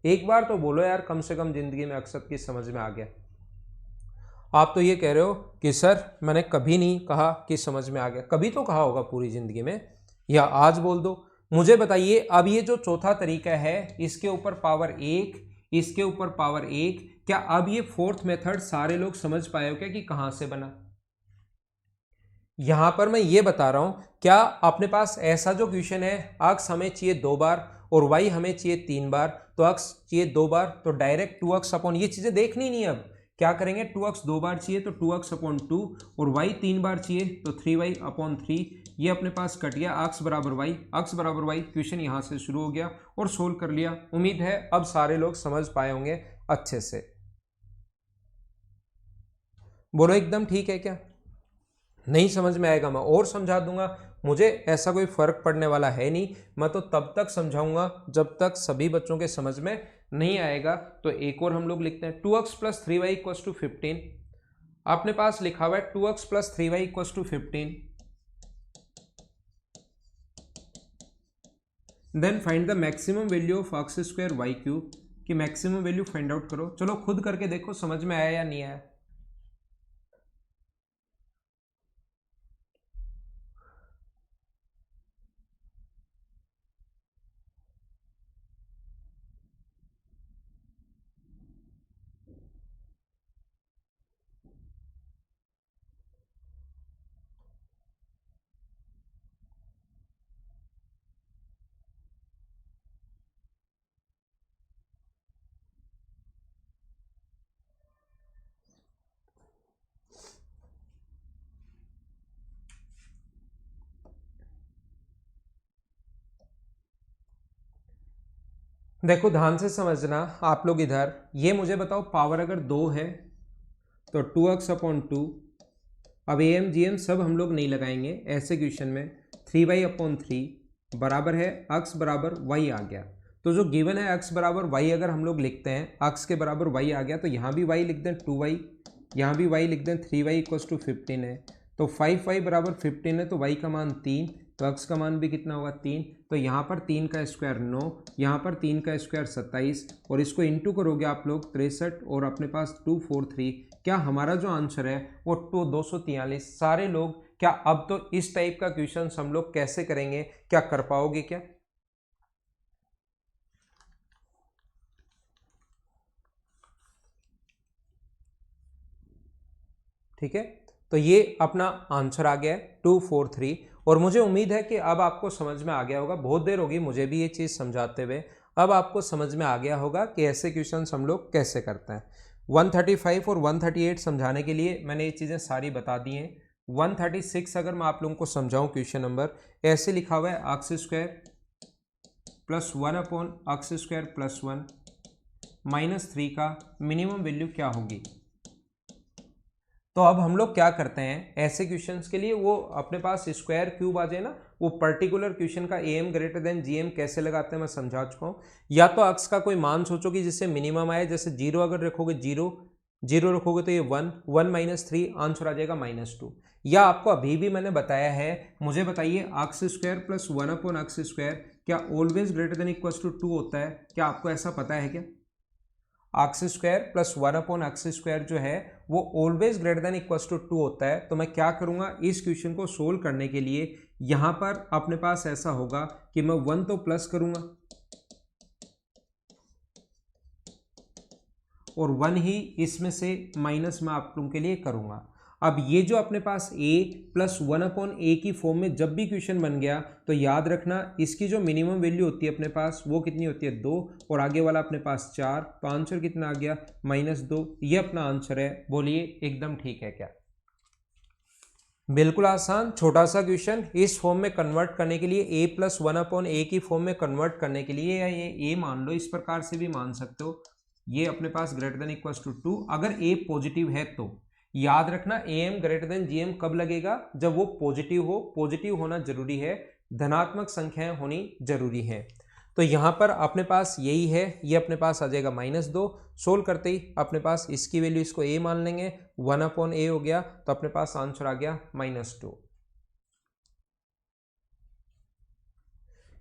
S1: एक बार तो बोलो यार, कम से कम जिंदगी में अक्षत की समझ में आ गया। आप तो ये कह रहे हो कि सर मैंने कभी नहीं कहा कि समझ में आ गया। कभी तो कहा होगा पूरी जिंदगी में, या आज बोल दो। मुझे बताइए, अब ये जो चौथा तरीका है, इसके ऊपर पावर 1, इसके ऊपर पावर 1, क्या अब ये फोर्थ मेथड सारे लोग समझ पाए हो क्या कि कहां से बना? यहां पर मैं ये बता रहा हूं, क्या अपने पास ऐसा जो क्वेश्चन है, अक्स हमें चाहिए 2 बार और वाई हमें चाहिए 3 बार, तो अक्स चाहिए 2 बार तो डायरेक्ट 2x अपॉन, ये चीजें देखनी नहीं। अब क्या करेंगे, 2x 2 बार चाहिए तो 2x अपॉन 2, और y 3 बार चाहिए तो 3y अपॉन 3। ये अपने पास कट गया, अक्स बराबर वाई, अक्स बराबर वाई। क्वेश्चन यहां से शुरू हो गया और सोल्व कर लिया। उम्मीद है अब सारे लोग समझ पाए होंगे अच्छे से। बोलो एकदम ठीक है क्या? नहीं समझ में आएगा मैं और समझा दूंगा, मुझे ऐसा कोई फर्क पड़ने वाला है नहीं। मैं तो तब तक समझाऊंगा जब तक सभी बच्चों के समझ में नहीं आएगा। तो एक और हम लोग लिखते हैं, 2x plus 3y equals to 15। अपने पास लिखा हुआ है 2x plus 3y equals to 15। Then find the maximum value of x square y cube, कि मैक्सिमम वैल्यू फाइंड आउट करो। चलो खुद करके देखो समझ में आया या नहीं आया। देखो ध्यान से समझना आप लोग इधर, ये मुझे बताओ पावर अगर 2 है तो 2x अपॉन 2। अब ए एम जी एम सब हम लोग नहीं लगाएंगे ऐसे क्वेश्चन में। 3y अपॉन 3 बराबर है अक्स बराबर y आ गया। तो जो गिवन है अक्स बराबर y, अगर हम लोग लिखते हैं अक्स के बराबर y आ गया, तो यहाँ भी y लिख दें 2y, यहाँ भी y लिख दें 3y इक्वल्स टू 15 है। तो 5y बराबर 15 है, तो y का मान 3, तो x का मान भी कितना होगा 3। तो यहाँ पर 3 का स्क्वायर 9, यहाँ पर 3 का स्क्वायर 27, और इसको इंटू करोगे आप लोग 63, और अपने पास 243। क्या हमारा जो आंसर है वो 243। सारे लोग क्या अब तो इस टाइप का क्वेश्चन हम लोग कैसे करेंगे, क्या कर पाओगे क्या? ठीक है, तो ये अपना आंसर आ गया है 243। और मुझे उम्मीद है कि अब आपको समझ में आ गया होगा। बहुत देर होगी मुझे भी ये चीज़ समझाते हुए, अब आपको समझ में आ गया होगा कि ऐसे क्वेश्चन हम लोग कैसे करते हैं। 135 और 138 समझाने के लिए मैंने ये चीज़ें सारी बता दी हैं। 136 अगर मैं आप लोगों को समझाऊं, क्वेश्चन नंबर ऐसे लिखा हुआ है, x square plus 1 upon x square plus 1 minus 3 का मिनिमम वैल्यू क्या होगी। तो अब हम लोग क्या करते हैं ऐसे क्वेश्चंस के लिए, वो अपने पास स्क्वायर क्यूब आ जाए ना, वो पर्टिकुलर क्वेश्चन का A M greater than G M कैसे लगाते हैं मैं समझा चुका हूँ। या तो अक्स का कोई मान सोचो कि जिससे मिनिमम आए, जैसे 0 अगर रखोगे 0, 0 रखोगे तो ये 1, 1 माइनस 3 आंसर आ जाएगा -2। या आपको अभी भी मैंने बताया है, मुझे बताइए X square plus 1 upon x square क्या always greater than equal to 2 होता है? क्या आपको ऐसा पता है क्या? X square plus 1 upon x square जो है वो always greater than equals to 2 होता है। तो मैं क्या करूंगा, इस क्वेश्चन को सोल्व करने के लिए यहां पर अपने पास ऐसा होगा कि मैं 1 तो प्लस करूंगा और 1 ही इसमें से माइनस मैं आप लोगों के लिए करूंगा। अब ये जो अपने पास a प्लस 1 अपॉन ए की फॉर्म में जब भी क्वेश्चन बन गया, तो याद रखना इसकी जो मिनिमम वैल्यू होती है अपने पास वो कितनी होती है 2, और आगे वाला अपने पास 4। तो आंसर कितना आ गया -2। ये अपना आंसर है। बोलिए एकदम ठीक है क्या? बिल्कुल आसान छोटा सा क्वेश्चन। इस फॉर्म में कन्वर्ट करने के लिए, a प्लस 1 अपॉन ए की फॉर्म में कन्वर्ट करने के लिए, या ये a मान लो, इस प्रकार से भी मान सकते हो, ये अपने पास ग्रेटर देन इक्वल टू 2। अगर a पॉजिटिव है तो याद रखना A M greater than G M कब लगेगा, जब वो पॉजिटिव हो। पॉजिटिव होना जरूरी है, धनात्मक संख्याएं होनी जरूरी है। तो यहां पर अपने पास यही है, ये अपने पास आ जाएगा -2। सोल्व करते ही अपने पास इसकी वैल्यू, इसको a मान लेंगे, 1 अपॉन ए हो गया, तो अपने पास आंसर आ गया -2।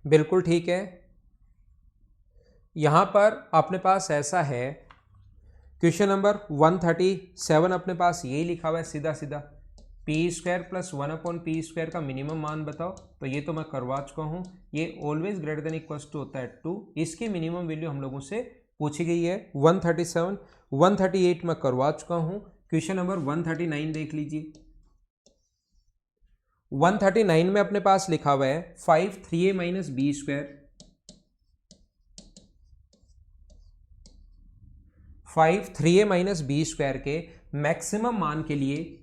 S1: बिल्कुल ठीक है। यहाँ पर अपने पास ऐसा है, क्वेश्चन नंबर 137 अपने पास यही लिखा हुआ है सीधा सीधा, पी स्क्वायर प्लस 1/p² का मिनिमम मान बताओ। तो ये तो मैं करवा चुका हूँ, ये always greater than equals to होता है 2। इसकी मिनिमम वैल्यू हम लोगों से पूछी गई है 137। 138 मैं करवा चुका हूँ। क्वेश्चन नंबर 139 देख लीजिए। 139 में अपने पास लिखा हुआ है 5 3a minus b square, 5 3a minus b square के मैक्सिमम मान के लिए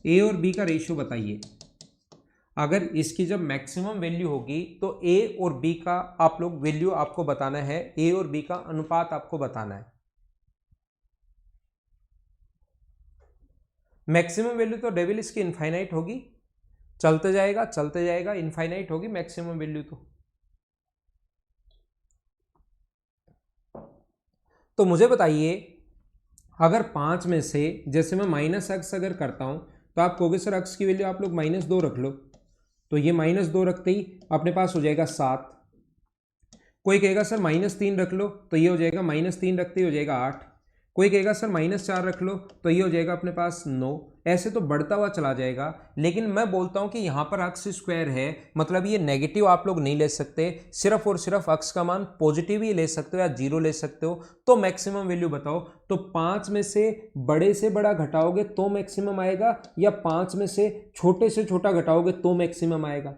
S1: ए और बी का रेशियो बताइए। अगर इसकी जब मैक्सिमम वैल्यू होगी तो ए और बी का आप लोग वैल्यू आपको बताना है, ए और बी का अनुपात आपको बताना है। मैक्सिमम वैल्यू तो डेविल इसकी इनफाइनाइट होगी, चलते जाएगा इनफाइनाइट होगी मैक्सिमम वैल्यू। तो मुझे बताइए, अगर 5 में से जैसे मैं माइनस एक्स अगर करता हूं तो आप कहोगे सर एक्स की वैल्यू आप लोग -2 रख लो, तो ये -2 रखते ही अपने पास हो जाएगा 7। कोई कहेगा सर -3 रख लो, तो ये हो जाएगा -3 रखते ही हो जाएगा 8। कोई कहेगा सर -4 रख लो, तो ये हो जाएगा अपने पास 9। ऐसे तो बढ़ता हुआ चला जाएगा। लेकिन मैं बोलता हूं कि यहां पर अक्स स्क्वायर है, मतलब ये नेगेटिव आप लोग नहीं ले सकते, सिर्फ और सिर्फ अक्स का मान पॉजिटिव ही ले सकते हो या 0 ले सकते हो। तो मैक्सिमम वैल्यू बताओ। तो 5 में से बड़े से बड़ा घटाओगे तो मैक्सिमम आएगा, या 5 में से छोटा घटाओगे तो मैक्सिमम आएगा।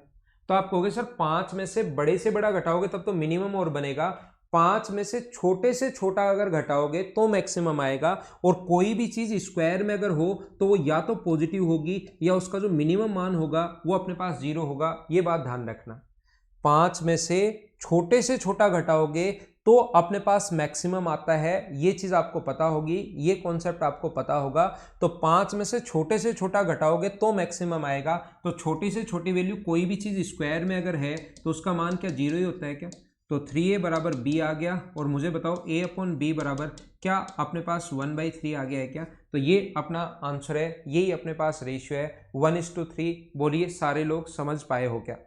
S1: तो आप कहोगे सर 5 में से बड़ा घटाओगे तब तो मिनिमम और बनेगा, 5 में से छोटा अगर घटाओगे तो मैक्सिमम आएगा। और कोई भी चीज स्क्वायर में अगर हो तो वो या तो पॉजिटिव होगी या उसका जो मिनिमम मान होगा वो अपने पास 0 होगा। ये बात ध्यान रखना। 5 में से छोटा घटाओगे तो अपने पास मैक्सिमम आता है, ये चीज आपको पता होगी, ये कॉन्सेप्ट आपको पता होगा। तो 5 में से छोटा घटाओगे तो मैक्सिमम आएगा। तो छोटी से छोटी वैल्यू कोई भी चीज स्क्वायर में अगर है तो उसका मान क्या 0 ही होता है क्या? तो 3a बराबर b आ गया। और मुझे बताओ a अपॉन b बराबर क्या अपने पास 1/3 आ गया है क्या? तो ये अपना आंसर है, यही अपने पास रेशियो है 1:3। बोलिए सारे लोग समझ पाए हो क्या?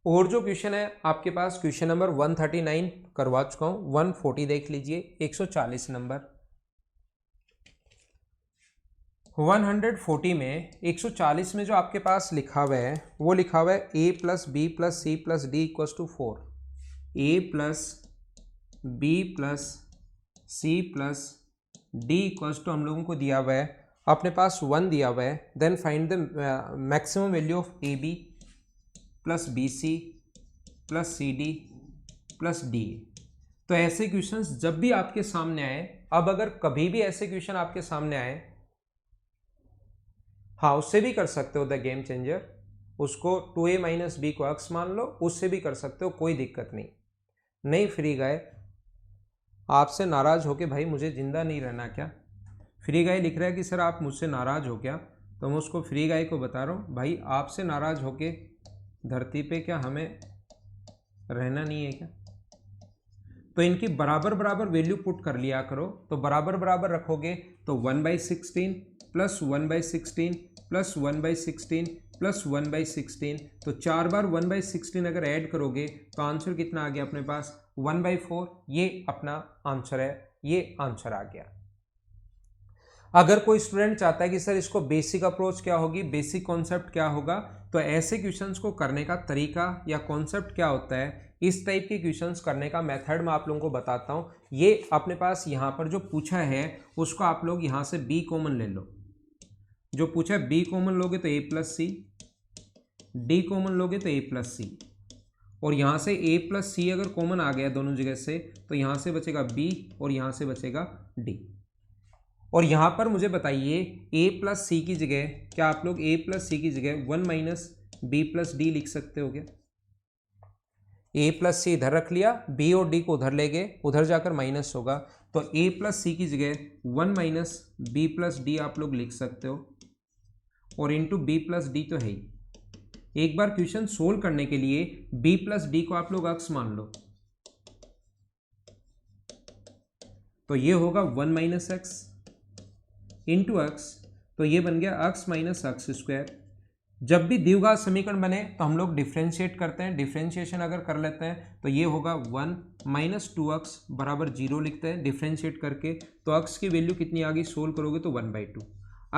S1: और जो क्वेश्चन है आपके पास, क्वेश्चन नंबर 139 करवा चुका हूं, 140 देख लीजिए, 140 नंबर। 140 में 140 में जो आपके पास लिखा हुआ है वो लिखा हुआ है a plus B plus C plus D equals to 4। a plus B plus C plus D equals to हम लोगों को दिया हुआ है अपने पास 1 दिया हुआ है। Then find the maximum value of a b plus b c plus c d plus d. तो ऐसे क्वेश्चंस जब भी आपके सामने आए, अब अगर कभी भी ऐसे क्वेश्चन आपके सामने आए, हाँ उससे भी कर सकते हो द गेम चेंजर, उसको 2a माइनस बी को अक्स मान लो, उससे भी कर सकते हो, कोई दिक्कत नहीं। नहीं फ्री गाय आपसे नाराज होके भाई मुझे जिंदा नहीं रहना क्या? फ्री गाय लिख रहा है कि सर आप मुझसे नाराज हो क्या? तो मैं उसको फ्री गाय को बता रहा हूँ भाई आपसे नाराज होके धरती पे क्या हमें रहना नहीं है क्या? तो इनकी बराबर वैल्यू पुट कर लिया करो। तो बराबर रखोगे तो 1/16 प्लस 1/16 प्लस 1/16 प्लस 1/16, तो 4 बार 1/16 अगर ऐड करोगे तो आंसर कितना आ गया अपने पास 1/4। ये अपना आंसर है, ये आंसर आ गया। अगर कोई स्टूडेंट चाहता है कि सर इसको बेसिक अप्रोच क्या होगी, बेसिक कॉन्सेप्ट क्या होगा, तो ऐसे क्वेश्चंस को करने का तरीका या कॉन्सेप्ट क्या होता है, इस टाइप के क्वेश्चंस करने का मेथड मैं आप लोगों को बताता हूं। ये अपने पास यहाँ पर जो पूछा है उसको आप लोग यहाँ से b कॉमन ले लो। जो पूछा है b कॉमन लोगे तो a plus c, d common लोगे तो a प्लस सी, और यहाँ से a प्लस सी अगर कॉमन आ गया दोनों जगह से तो यहाँ से बचेगा b और यहाँ से बचेगा d। और यहाँ पर मुझे बताइए a प्लस सी की जगह क्या आप लोग a प्लस सी की जगह 1 माइनस बी प्लस डी लिख सकते हो क्या? a प्लस सी इधर रख लिया, b और d को उधर ले गए, उधर जाकर माइनस होगा, तो a प्लस सी की जगह 1 माइनस बी प्लस डी आप लोग लिख सकते हो, और इंटू बी प्लस डी तो है ही। एक बार क्वेश्चन सोल्व करने के लिए b प्लस डी को आप लोग अक्स मान लो। तो ये होगा 1 माइनस एक्स इंटू एक्स, तो ये बन गया x माइनस एक्स स्क्वायर। जब भी द्विघात समीकरण बने तो हम लोग डिफ्रेंशिएट करते हैं, डिफ्रेंशिएशन अगर कर लेते हैं तो ये होगा 1 माइनस 2x बराबर 0 लिखते हैं डिफ्रेंशिएट करके। तो x की वैल्यू कितनी आ गई, सोल्व करोगे तो 1/2।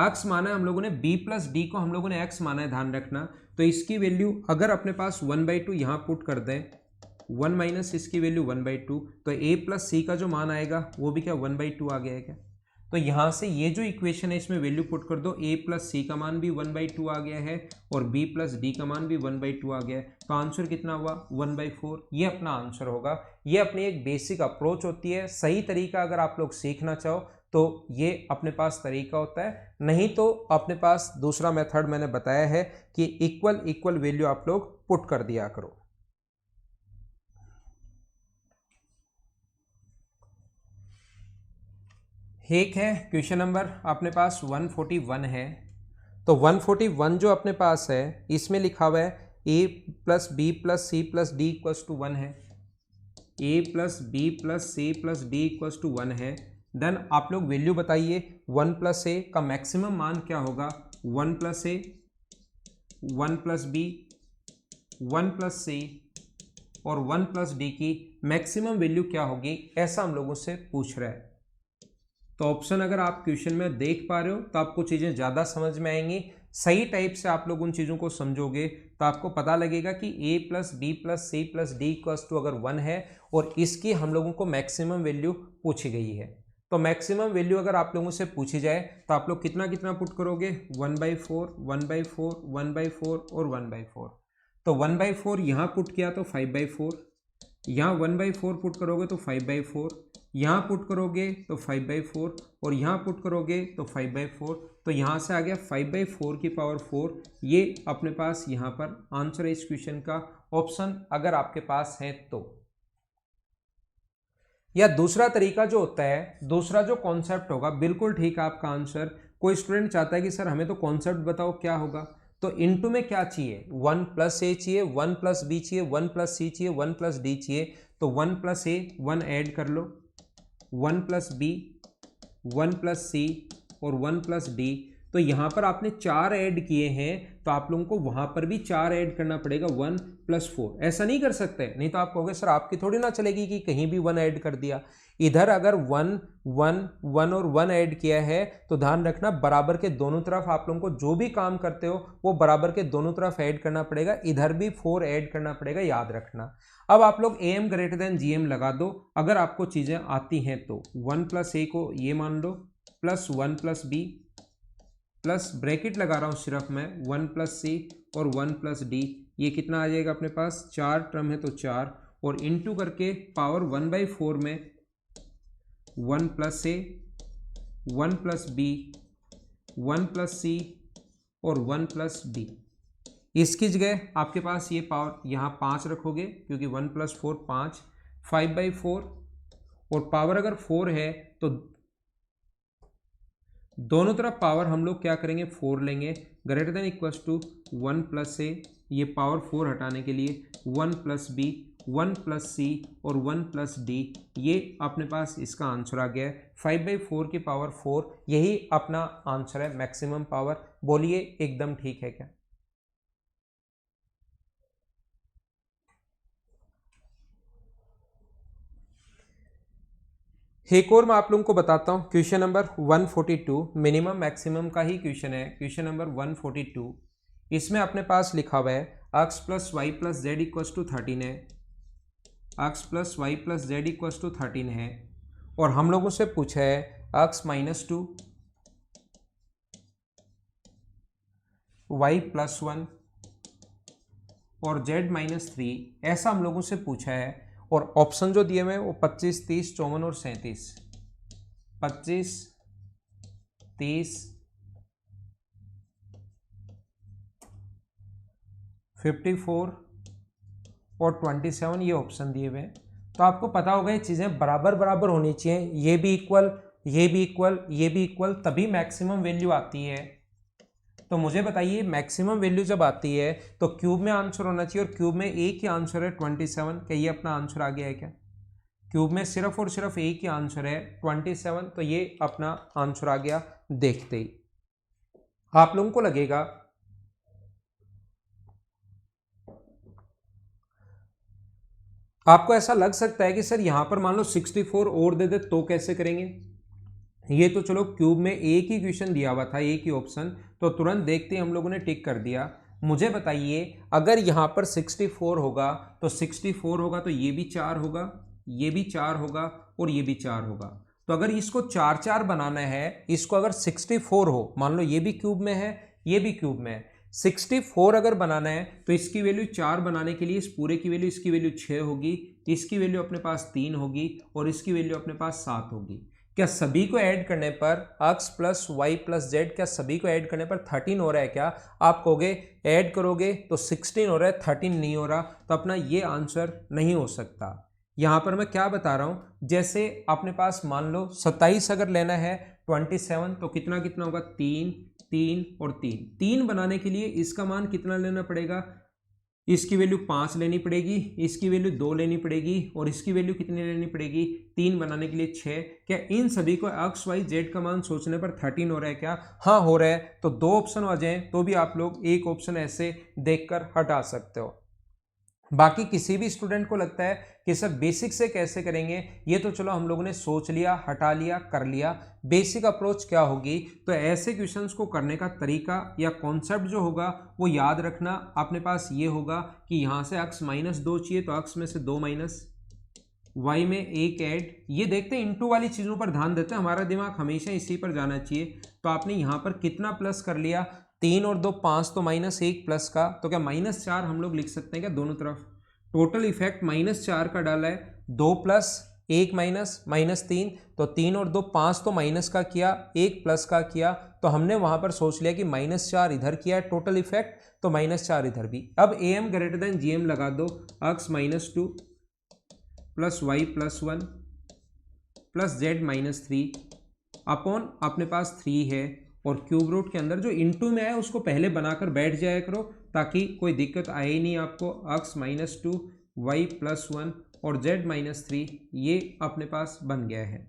S1: x माना है हम लोगों ने, b प्लस डी को हम लोगों ने x माना है, ध्यान रखना। तो इसकी वैल्यू अगर अपने पास 1/2 यहाँ पुट कर दें, 1 माइनस इसकी वैल्यू 1/2, तो a प्लस सी का जो मान आएगा वो भी क्या 1/2 आ गया है क्या। तो यहाँ से ये जो इक्वेशन है इसमें वैल्यू पुट कर दो, a प्लस सी का मान भी 1/2 आ गया है और b प्लस डी का मान भी 1/2 आ गया है। तो आंसर कितना हुआ 1/4, ये अपना आंसर होगा। ये अपनी एक बेसिक अप्रोच होती है। सही तरीका अगर आप लोग सीखना चाहो तो ये अपने पास तरीका होता है, नहीं तो अपने पास दूसरा मेथड मैंने बताया है कि इक्वल इक्वल वैल्यू आप लोग पुट कर दिया करो। एक है क्वेश्चन नंबर अपने पास 141 है। तो 141 जो अपने पास है इसमें लिखा हुआ है a plus B plus C plus D equals to 1 है, a plus B plus C plus D equals to 1 है। देन आप लोग वैल्यू बताइए 1 प्लस ए का मैक्सिमम मान क्या होगा, 1 प्लस ए, 1 प्लस बी, 1 प्लस सी और 1 प्लस डी की मैक्सिमम वैल्यू क्या होगी, ऐसा हम लोगों से पूछ रहा है। तो ऑप्शन अगर आप क्वेश्चन में देख पा रहे हो तो आपको चीज़ें ज़्यादा समझ में आएंगी। सही टाइप से आप लोग उन चीज़ों को समझोगे तो आपको पता लगेगा कि a plus B plus C plus D equals to अगर 1 है और इसकी हम लोगों को मैक्सिमम वैल्यू पूछी गई है, तो मैक्सिमम वैल्यू अगर आप लोगों से पूछी जाए तो आप लोग कितना कितना पुट करोगे, 1/4, 1/4, 1/4 और 1/4। तो 1/4 यहाँ पुट किया तो 5/4, यहाँ 1/4 पुट करोगे तो 5/4, यहाँ पुट करोगे तो 5/4 और यहाँ पुट करोगे तो 5/4। तो यहाँ से आ गया 5/4 की पावर 4। ये अपने पास यहाँ पर आंसर है इस क्वेश्चन का, ऑप्शन अगर आपके पास है तो। या दूसरा तरीका जो होता है, दूसरा जो कॉन्सेप्ट होगा, बिल्कुल ठीक है आपका आंसर। कोई स्टूडेंट चाहता है कि सर हमें तो कॉन्सेप्ट बताओ क्या होगा, तो इनटू में क्या चाहिए, 1 प्लस ए चाहिए, 1 प्लस बी चाहिए, 1 प्लस सी चाहिए, 1 प्लस डी चाहिए। तो 1 प्लस ए 1 ऐड कर लो, 1 प्लस बी, 1 प्लस सी और 1 प्लस डी। तो यहाँ पर आपने 4 ऐड किए हैं तो आप लोगों को वहाँ पर भी 4 ऐड करना पड़ेगा, 1 प्लस 4। ऐसा नहीं कर सकते, नहीं तो आप कहोगे सर आपकी थोड़ी ना चलेगी कि कहीं भी 1 ऐड कर दिया। इधर अगर 1 1 1 और 1 ऐड किया है तो ध्यान रखना बराबर के दोनों तरफ आप लोगों को जो भी काम करते हो वो बराबर के दोनों तरफ ऐड करना पड़ेगा, इधर भी 4 ऐड करना पड़ेगा, याद रखना। अब आप लोग am ग्रेटर देन gm लगा दो अगर आपको चीज़ें आती हैं तो। 1 प्लस ए को ये मान लो plus 1 plus B plus bracket लगा रहा हूँ सिर्फ मैं 1 प्लस सी और 1 प्लस डी। ये कितना आ जाएगा अपने पास, 4 टर्म है तो 4 और इनटू करके पावर 1/4 में 1 प्लस ए, 1 प्लस बी, 1 प्लस सी और 1 प्लस डी। इसकी जगह आपके पास ये पावर यहाँ 5 रखोगे क्योंकि 1 प्लस 4 5, 5/4 और पावर अगर 4 है तो दोनों तरफ पावर हम लोग क्या करेंगे 4 लेंगे, greater than equals to 1 plus A, ये पावर 4 हटाने के लिए 1 प्लस बी, 1 प्लस सी और 1 प्लस डी। ये अपने पास इसका आंसर आ गया है 5/4 की पावर 4। यही अपना आंसर है मैक्सिमम पावर। बोलिए एकदम ठीक है क्या। एक और मैं आप लोगों को बताता हूँ, क्वेश्चन नंबर 142 मिनिमम मैक्सिमम का ही क्वेश्चन है, क्वेश्चन नंबर 142। इसमें अपने पास लिखा हुआ है x plus Y plus Z equals to 13 है, x plus Y plus Z equals to 13 है और हम लोगों से पूछा है x माइनस 2, वाई प्लस 1 और z माइनस 3, ऐसा हम लोगों से पूछा है। और ऑप्शन जो दिए हुए हैं वो 25, 30, 54 और 37, 25, 30, 54 और 27 ये ऑप्शन दिए हुए हैं। तो आपको पता होगा ये चीज़ें बराबर बराबर होनी चाहिए, ये भी इक्वल, ये भी इक्वल, ये भी इक्वल, तभी मैक्सिमम वैल्यू आती है। तो मुझे बताइए मैक्सिमम वैल्यू जब आती है तो क्यूब में आंसर होना चाहिए और क्यूब में एक ही आंसर है 27। क्या ये अपना आंसर आ गया है क्या। क्यूब में सिर्फ और सिर्फ एक ही आंसर है 27, तो ये अपना आंसर आ गया देखते ही। आप लोगों को लगेगा आपको ऐसा लग सकता है कि सर यहां पर मान लो 64 और दे दे तो कैसे करेंगे। ये तो चलो क्यूब में एक ही क्वेश्चन दिया हुआ था, एक ही ऑप्शन, तो तुरंत देखते ही हम लोगों ने टिक कर दिया। मुझे बताइए अगर यहां पर 64 होगा तो 64 होगा तो ये भी 4 होगा, ये भी 4 होगा और ये भी 4 होगा। तो अगर इसको 4 4 बनाना है, इसको अगर 64 हो, मान लो ये भी क्यूब में है ये भी क्यूब में है, 64 अगर बनाना है तो इसकी वैल्यू 4 बनाने के लिए इस पूरे की वैल्यू, इसकी वैल्यू 6 होगी, इसकी वैल्यू अपने पास 3 होगी और इसकी वैल्यू अपने पास 7 होगी। क्या सभी को ऐड करने पर x plus Y plus Z, क्या सभी को ऐड करने पर 13 हो रहा है क्या? आप कहोगे ऐड करोगे तो 16 हो रहा है, 13 नहीं हो रहा, तो अपना ये आंसर नहीं हो सकता। यहां पर मैं क्या बता रहा हूं, जैसे अपने पास मान लो 27 अगर लेना है 27, तो कितना कितना होगा 3 3 और 3। 3 बनाने के लिए इसका मान कितना लेना पड़ेगा, इसकी वैल्यू 5 लेनी पड़ेगी, इसकी वैल्यू 2 लेनी पड़ेगी और इसकी वैल्यू कितनी लेनी पड़ेगी 3 बनाने के लिए 6। क्या इन सभी को एक्स वाई जेड का मान सोचने पर 13 हो रहा है क्या? हाँ हो रहा है। तो 2 ऑप्शन आ जाए तो भी आप लोग एक ऑप्शन ऐसे देखकर हटा सकते हो। बाकी किसी भी स्टूडेंट को लगता है कि सर बेसिक से कैसे करेंगे, ये तो चलो हम लोगों ने सोच लिया, हटा लिया, कर लिया। बेसिक अप्रोच क्या होगी, तो ऐसे क्वेश्चंस को करने का तरीका या कॉन्सेप्ट जो होगा वो याद रखना अपने पास ये होगा कि यहाँ से x -2 चाहिए तो x में से 2 माइनस, y में 1 ऐड। ये देखते हैं इंटू वाली चीज़ों पर ध्यान देते हैं, हमारा दिमाग हमेशा इसी पर जाना चाहिए। तो आपने यहाँ पर कितना प्लस कर लिया, 3 और 2 5, तो -1 प्लस का, तो क्या -4 हम लोग लिख सकते हैं क्या दोनों तरफ? टोटल इफेक्ट -4 का डाला है, 2 प्लस 1 माइनस -3, तो 3 और 2 5 तो माइनस का किया, 1 प्लस का किया, तो हमने वहां पर सोच लिया कि -4 इधर किया है टोटल इफेक्ट, तो -4 इधर भी। अब am ग्रेटर देन gm लगा दो, x -2 plus y plus 1 plus z -3 upon अपने पास 3 है, और क्यूब रूट के अंदर जो इनटू में है उसको पहले बनाकर बैठ जाया करो ताकि कोई दिक्कत आए ही नहीं आपको। x -2 y प्लस 1 और z -3 ये अपने पास बन गया है।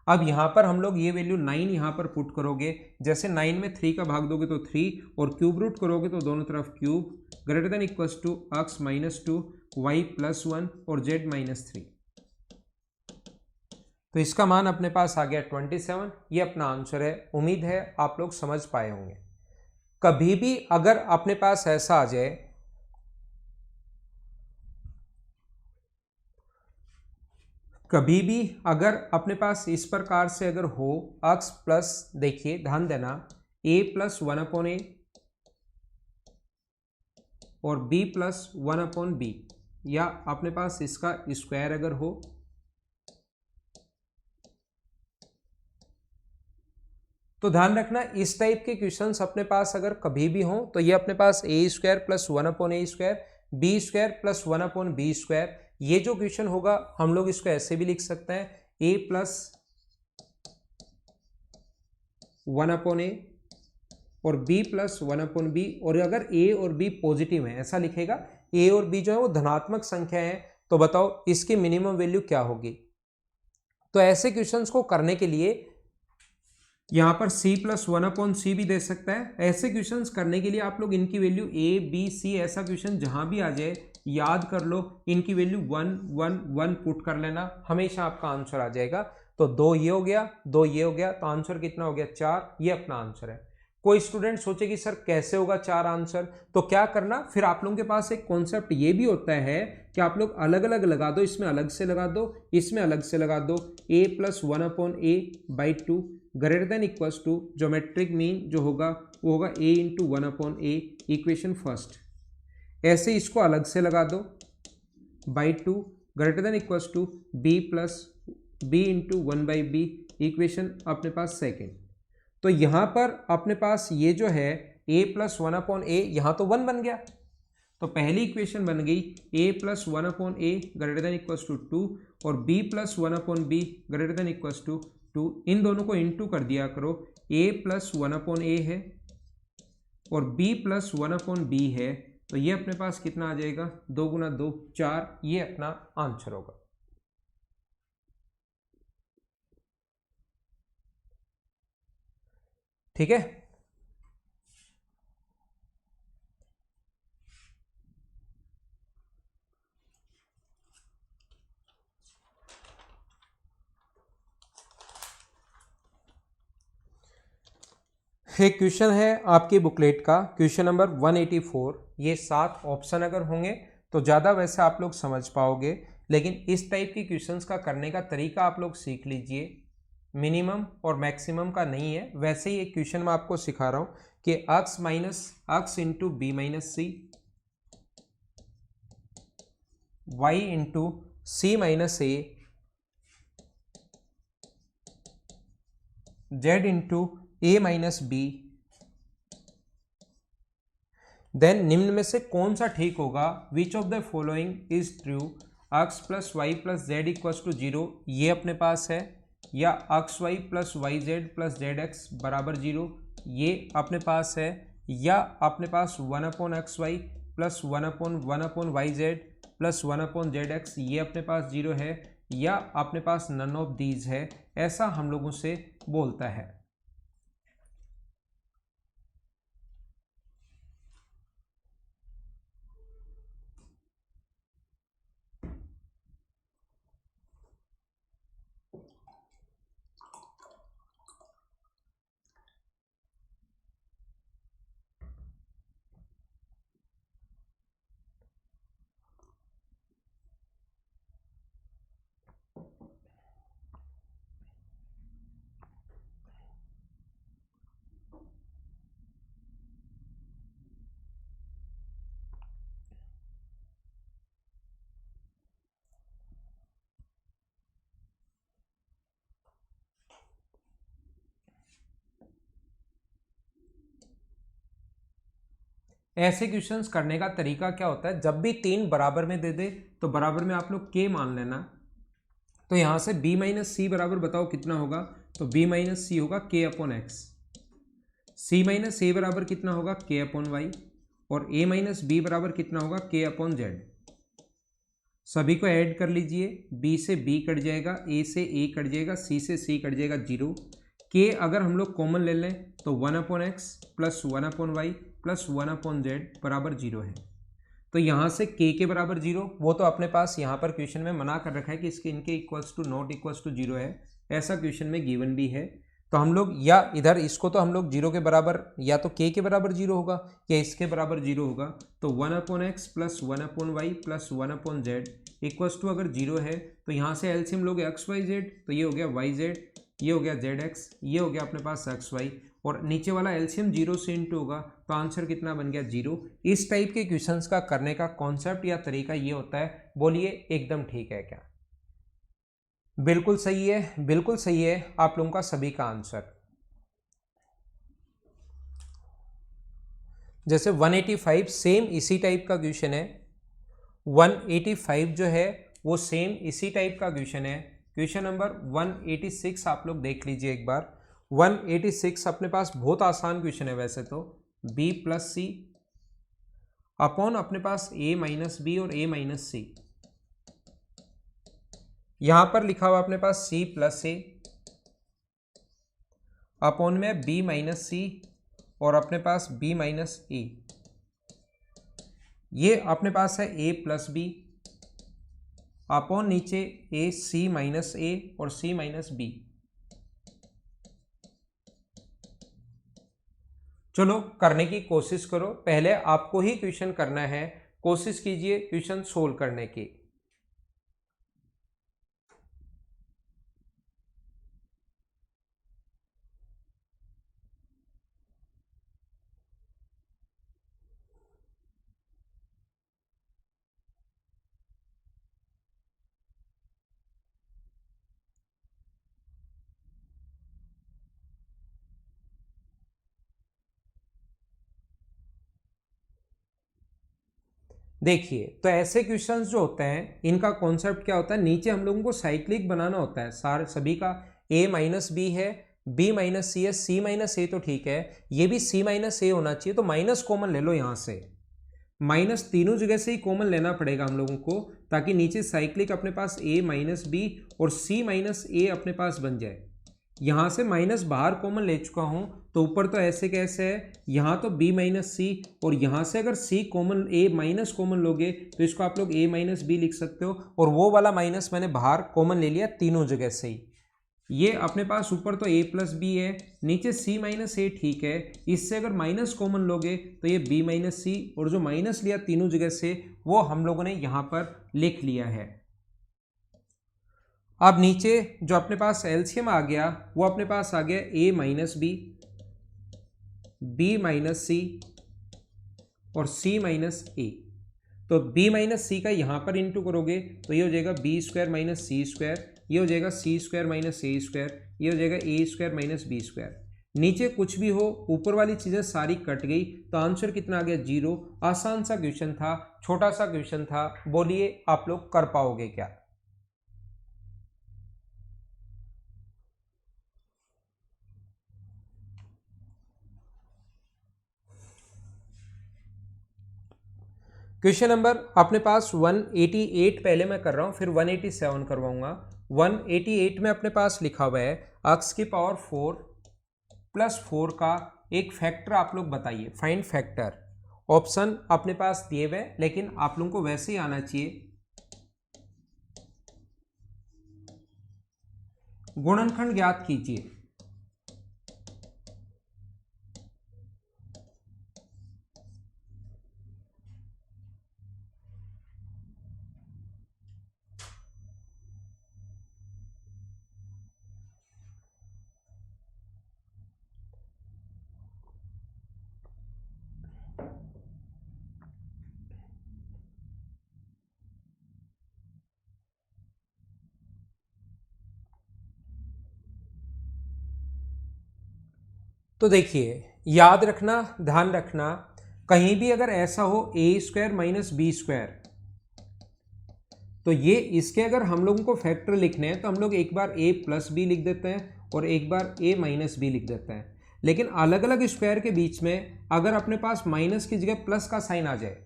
S1: अब यहाँ पर हम लोग ये वैल्यू 9 यहाँ पर पुट करोगे, जैसे 9 में 3 का भाग दोगे तो 3 और क्यूब रूट करोगे तो दोनों तरफ cube, greater than equals to x -2 y plus 1 और z -3, तो इसका मान अपने पास आ गया 27। ये अपना आंसर है। उम्मीद है आप लोग समझ पाए होंगे। कभी भी अगर अपने पास ऐसा आ जाए, कभी भी अगर अपने पास इस प्रकार से अगर हो x प्लस, देखिए ध्यान देना, a प्लस 1/a और b प्लस 1/b, या अपने पास इसका स्क्वायर अगर हो, तो ध्यान रखना इस टाइप के क्वेश्चंस अपने पास अगर कभी भी हों तो ये अपने पास a² plus 1/a², b² plus 1/b², ये जो क्वेश्चन होगा हम लोग इसको ऐसे भी लिख सकते हैं a प्लस 1/a और b प्लस 1/b, और अगर a और b पॉजिटिव है ऐसा लिखेगा, a और b जो है वो धनात्मक संख्या है, तो बताओ इसकी मिनिमम वैल्यू क्या होगी। तो ऐसे क्वेश्चंस को करने के लिए यहाँ पर c प्लस 1/c भी दे सकता है। ऐसे क्वेश्चंस करने के लिए आप लोग इनकी वैल्यू a b c, ऐसा क्वेश्चन जहां भी आ जाए याद कर लो, इनकी वैल्यू 1 1 1 पुट कर लेना, हमेशा आपका आंसर आ जाएगा। तो 2 ये हो गया, 2 ये हो गया, तो आंसर कितना हो गया 4, ये अपना आंसर है। कोई स्टूडेंट सोचे कि सर कैसे होगा 4 आंसर, तो क्या करना, फिर आप लोगों के पास एक कॉन्सेप्ट ये भी होता है कि आप लोग अलग अलग लगा दो, इसमें अलग से लगा दो, इसमें अलग से लगा दो, a plus 1/a/2 greater than equals to geometric mean जो होगा वो होगा a into 1/a, equation first. ऐसे इसको अलग से लगा दो, /2 greater than equals to b plus b into 1/b, equation अपने पास सेकेंड। तो यहाँ पर अपने पास ये जो है a प्लस 1/a, यहाँ तो 1 बन गया, तो पहली इक्वेशन बन गई a plus 1/a greater than equals to 2 और b plus 1/b greater than equals to 2। इन दोनों को इनटू कर दिया करो, a प्लस 1/a है और b प्लस 1/b है, तो ये अपने पास कितना आ जाएगा, 2 गुना 2 4, ये अपना आंसर होगा। ठीक है। एक क्वेश्चन है आपकी बुकलेट का, क्वेश्चन नंबर 184। ये 7 ऑप्शन अगर होंगे तो ज़्यादा वैसे आप लोग समझ पाओगे, लेकिन इस टाइप की क्वेश्चंस का करने का तरीका आप लोग सीख लीजिए। मिनिमम और मैक्सिमम का नहीं है, वैसे ही एक क्वेश्चन मैं आपको सिखा रहा हूँ कि x minus x into B minus C, Y into C minus A, Z into A minus B, then निम्न में से कौन सा ठीक होगा, which of the following is true, x plus Y plus Z equals to 0, ये अपने पास है, या X Y plus Y Z plus Z X बराबर 0, ये अपने पास है, या अपने पास 1/xy प्लस 1/1/वाई जेड प्लस 1/जेड एक्स, ये अपने पास 0 है, या अपने पास नन ऑफ दीज है, ऐसा हम लोगों से बोलता है। ऐसे क्वेश्चंस करने का तरीका क्या होता है, जब भी 3 बराबर में दे दे तो बराबर में आप लोग के मान लेना। तो यहां से b माइनस सी बराबर बताओ कितना होगा, तो b माइनस सी होगा k upon X, c minus A बराबर कितना होगा k अपॉन वाई, और a माइनस बी बराबर कितना होगा k अपॉन जेड। सभी को ऐड कर लीजिए, b से b कट जाएगा, a से a कट जाएगा, c से c कट जाएगा 0, k अगर हम लोग कॉमन ले लें तो 1/x plus 1/y plus 1/z बराबर 0 है। तो यहाँ से k के बराबर 0, वो तो अपने पास यहाँ पर क्वेश्चन में मना कर रखा है कि इसके इनके equals to not equals to 0 है, ऐसा क्वेश्चन में गिवन भी है। तो हम लोग या इधर इसको तो हम लोग 0 के बराबर, या तो k के बराबर 0 होगा या इसके बराबर 0 होगा, तो 1/x plus 1/y plus 1/z equals to अगर 0 है तो यहाँ से एलसीएम लोगे एक्स वाई जेड, तो ये हो गया वाई जेड, ये हो गया जेड एक्स, ये हो गया अपने पास एक्स वाई, और नीचे वाला एलसीएम 0 से इंटू होगा, तो आंसर कितना बन गया 0। इस टाइप के क्वेश्चंस का करने का कॉन्सेप्ट या तरीका ये होता है। बोलिए एकदम ठीक है क्या? बिल्कुल सही है, बिल्कुल सही है आप लोगों का सभी का आंसर। जैसे 185 सेम इसी टाइप का क्वेश्चन है, 185 जो है वो सेम इसी टाइप का क्वेश्चन है। क्वेश्चन नंबर 186 आप लोग देख लीजिए एक बार। 186 अपने पास बहुत आसान क्वेश्चन है वैसे तो, b प्लस सी अपॉन अपने पास a माइनस बी और a माइनस सी, यहां पर लिखा हुआ अपने पास c प्लस ए अपॉन में b माइनस सी और अपने पास b माइनस ए, ये अपने पास है a प्लस बी अपॉन नीचे a c माइनस ए और c माइनस बी। चलो करने की कोशिश करो, पहले आपको ही क्वेश्चन करना है, कोशिश कीजिए क्वेश्चन सोल्व करने की। देखिए तो ऐसे क्वेश्चंस जो होते हैं इनका कॉन्सेप्ट क्या होता है, नीचे हम लोगों को साइक्लिक बनाना होता है, सारे सभी का a माइनस बी है, b माइनस सी है, c माइनस ए तो ठीक है, ये भी c माइनस ए होना चाहिए, तो माइनस कॉमन ले लो, यहाँ से माइनस तीनों जगह से ही कॉमन लेना पड़ेगा हम लोगों को, ताकि नीचे साइक्लिक अपने पास a माइनस बी और c माइनस ए अपने पास बन जाए। यहाँ से माइनस बाहर कॉमन ले चुका हूँ, तो ऊपर तो ऐसे कैसे है, यहाँ तो b माइनस सी, और यहाँ से अगर c common a minus common लोगे तो इसको आप लोग a माइनस बी लिख सकते हो, और वो वाला माइनस मैंने बाहर कॉमन ले लिया तीनों जगह से ही। ये अपने पास ऊपर तो a प्लस बी है, नीचे c माइनस ए, ठीक है। इससे अगर माइनस कॉमन लोगे तो ये b माइनस सी, और जो माइनस लिया तीनों जगह से वो हम लोगों ने यहाँ पर लिख लिया है। अब नीचे जो अपने पास एलसीएम आ गया वो अपने पास आ गया a minus B, B minus C और c माइनस ए। तो b माइनस सी का यहाँ पर इंटू करोगे तो ये हो जाएगा बी स्क्वायर माइनस सी स्क्वायर, ये हो जाएगा सी स्क्वायर माइनस ए स्क्वायर, ये हो जाएगा ए स्क्वायर माइनस बी स्क्वायर। नीचे कुछ भी हो, ऊपर वाली चीज़ें सारी कट गई, तो आंसर कितना आ गया 0। आसान सा क्वेश्चन था, छोटा सा क्वेश्चन था, बोलिए आप लोग कर पाओगे क्या? क्वेश्चन नंबर अपने पास 188 पहले मैं कर रहा हूं, फिर 187 करवाऊंगा। 188 में अपने पास लिखा हुआ है x की पावर 4 प्लस 4 का एक फैक्टर आप लोग बताइए, फाइंड फैक्टर। ऑप्शन अपने पास दिए हुए, लेकिन आप लोगों को वैसे ही आना चाहिए। गुणनखंड ज्ञात कीजिए। तो देखिए, याद रखना, ध्यान रखना, कहीं भी अगर ऐसा हो ए स्क्वायर माइनस बी स्क्वायर, तो ये इसके अगर हम लोगों को फैक्टर लिखने हैं तो हम लोग एक बार a प्लस बी लिख देते हैं और एक बार a माइनस बी लिख देते हैं। लेकिन अलग अलग स्क्वायर के बीच में अगर अपने पास माइनस की जगह प्लस का साइन आ जाए,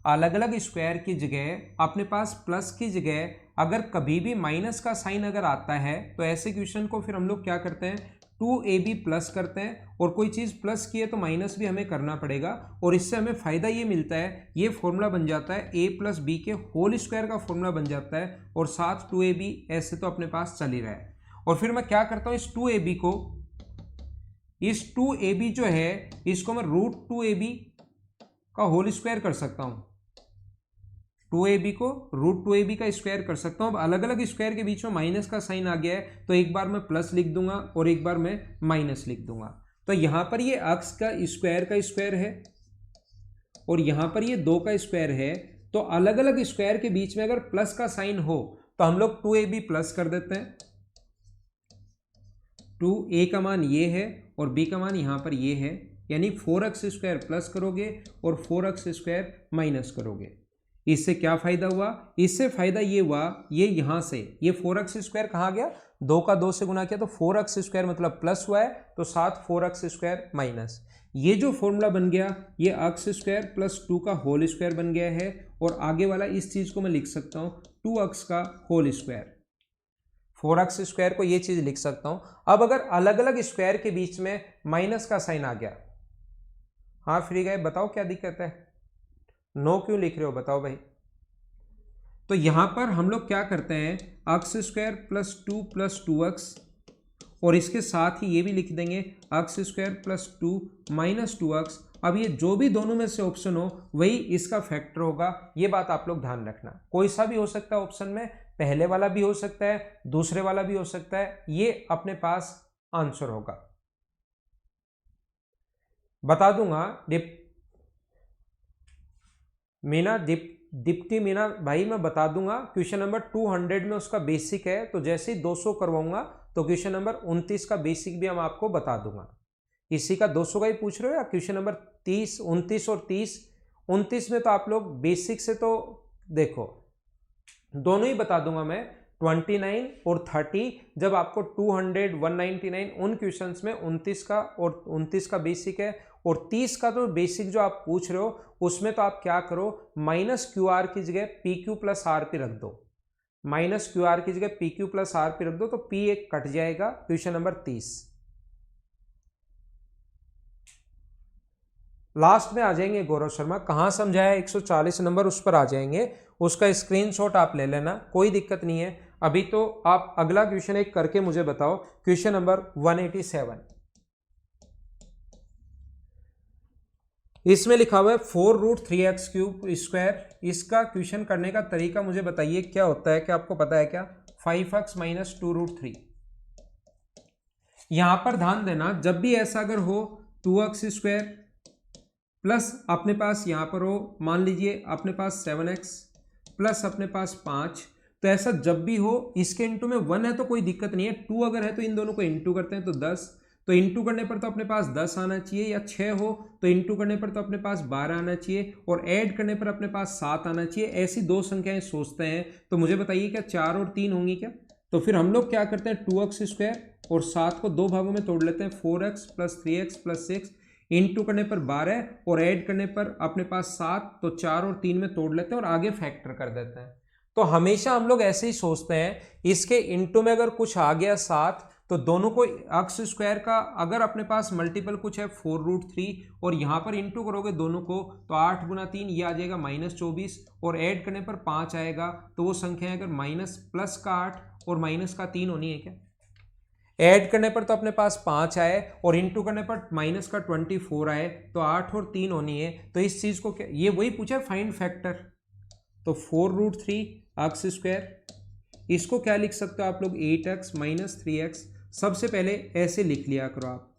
S1: अलग अलग स्क्वायर की जगह अपने पास प्लस की जगह अगर कभी भी माइनस का साइन अगर आता है, तो ऐसे क्वेश्चन को फिर हम लोग क्या करते हैं, 2ab प्लस करते हैं, और कोई चीज़ प्लस की है तो माइनस भी हमें करना पड़ेगा, और इससे हमें फ़ायदा ये मिलता है, ये फॉर्मूला बन जाता है a प्लस बी के होल स्क्वायर का फॉर्मूला बन जाता है, और साथ 2ab ऐसे तो अपने पास चल ही रहा है। और फिर मैं क्या करता हूँ, इस 2ab को, इस 2ab जो है इसको मैं रूट 2ab का होल स्क्वायर कर सकता हूँ, 2ab को रूट 2ab का स्क्वायर कर सकता हूँ। अब अलग अलग स्क्वायर के बीच में माइनस का साइन आ गया है, तो एक बार मैं प्लस लिख दूंगा और एक बार मैं माइनस लिख दूंगा। तो यहाँ पर ये x का स्क्वायर है और यहाँ पर ये 2 का स्क्वायर है, तो अलग अलग स्क्वायर के बीच में अगर प्लस का साइन हो तो हम लोग 2ab प्लस कर देते हैं। 2a का मान ये है और b का मान यहाँ पर ये है, यानी 4x स्क्वायर प्लस करोगे और 4x स्क्वायर माइनस करोगे। इससे क्या फायदा हुआ, इससे फायदा ये हुआ, ये यहां से ये 4x स्क्वायर कहाँ गया, 2 का 2 से गुना किया तो 4x स्क्वायर मतलब प्लस हुआ है, तो साथ 4x स्क्वायर माइनस। ये जो फॉर्मूला बन गया ये x स्क्वायर प्लस 2 का होल स्क्वायर बन गया है, और आगे वाला इस चीज को मैं लिख सकता हूं 2x का होल स्क्वायर, 4x स्क्वायर को ये चीज लिख सकता हूं। अब अगर अलग अलग स्क्वायर के बीच में माइनस का साइन आ गया, हाँ फ्री गए, बताओ क्या दिक्कत है, नो क्यों लिख रहे हो बताओ भाई। तो यहां पर हम लोग क्या करते हैं, x square plus 2 plus 2x, और इसके साथ ही ये भी लिख देंगे x square plus 2 minus 2x। अब ये जो भी दोनों में से ऑप्शन हो वही इसका फैक्टर होगा, ये बात आप लोग ध्यान रखना। कोई सा भी हो सकता है ऑप्शन में, पहले वाला भी हो सकता है, दूसरे वाला भी हो सकता है, ये अपने पास आंसर होगा। बता दूंगा दीप्ति मीना भाई, मैं बता दूंगा क्वेश्चन नंबर 200 में उसका बेसिक है, तो जैसे ही 200 करवाऊंगा तो क्वेश्चन नंबर 29 का बेसिक भी हम आपको बता दूंगा। इसी का 200 का ही पूछ रहे हो या क्वेश्चन नंबर 30, 29 और 30? 29 में तो आप लोग बेसिक से तो देखो दोनों ही बता दूंगा मैं, 29 और 30। जब आपको 200, 199 उन क्वेश्चंस में 29 का और 29 का बेसिक है, और 30 का तो बेसिक जो आप पूछ रहे हो उसमें तो आप क्या करो, माइनस क्यू आर की जगह P Q plus R P रख दो, माइनस क्यू आर की जगह P Q plus R P रख दो तो पी एक कट जाएगा। Question number 30। लास्ट में आ जाएंगे गौरव शर्मा, कहाँ समझाया 140 नंबर उस पर आ जाएंगे, उसका स्क्रीनशॉट आप ले लेना, कोई दिक्कत नहीं है। अभी तो आप अगला क्वेश्चन एक करके मुझे बताओ, क्वेश्चन नंबर 187। इसमें लिखा हुआ है 4√3x³ इसका क्वेश्चन करने का तरीका मुझे बताइए क्या होता है, क्या आपको पता है क्या? 5x - 2√3। यहां पर ध्यान देना, जब भी ऐसा अगर हो 2x² प्लस अपने पास यहां पर हो, मान लीजिए अपने पास 7x प्लस अपने पास 5, तो ऐसा जब भी हो इसके इंटू में 1 है तो कोई दिक्कत नहीं है, 2 अगर है तो इन दोनों को इंटू करते हैं तो 10, तो इंटू करने पर तो अपने पास 10 आना चाहिए, या 6 हो तो इंटू करने पर तो अपने पास 12 आना चाहिए, और ऐड करने पर अपने पास 7 आना चाहिए। ऐसी दो संख्याएं सोचते हैं, तो मुझे बताइए क्या 4 और 3 होंगी क्या? तो फिर हम लोग क्या करते हैं, 2x² और 7 को दो भागों में तोड़ लेते हैं, 4x + 3x + 6, इंटू करने पर 12 और ऐड करने पर अपने पास 7, तो 4 और 3 में तोड़ लेते हैं और आगे फैक्टर कर देते हैं। तो हमेशा हम लोग ऐसे ही सोचते हैं, इसके इंटू में अगर कुछ आ गया 7 तो दोनों को x² का अगर अपने पास मल्टीपल कुछ है 4√3 और यहाँ पर इंटू करोगे दोनों को तो 8 × 3 ये आ जाएगा -24, और ऐड करने पर 5 आएगा, तो वो संख्या अगर माइनस प्लस का 8 और माइनस का 3 होनी है क्या? ऐड करने पर तो अपने पास 5 आए और इंटू करने पर माइनस का 24 आए, तो 8 और 3 होनी है। तो इस चीज को क्या, ये वही पूछा फाइंड फैक्टर, तो 4√3x², इसको क्या लिख सकते हो आप लोग, 8x - 3x। सबसे पहले ऐसे लिख लिया करो आप,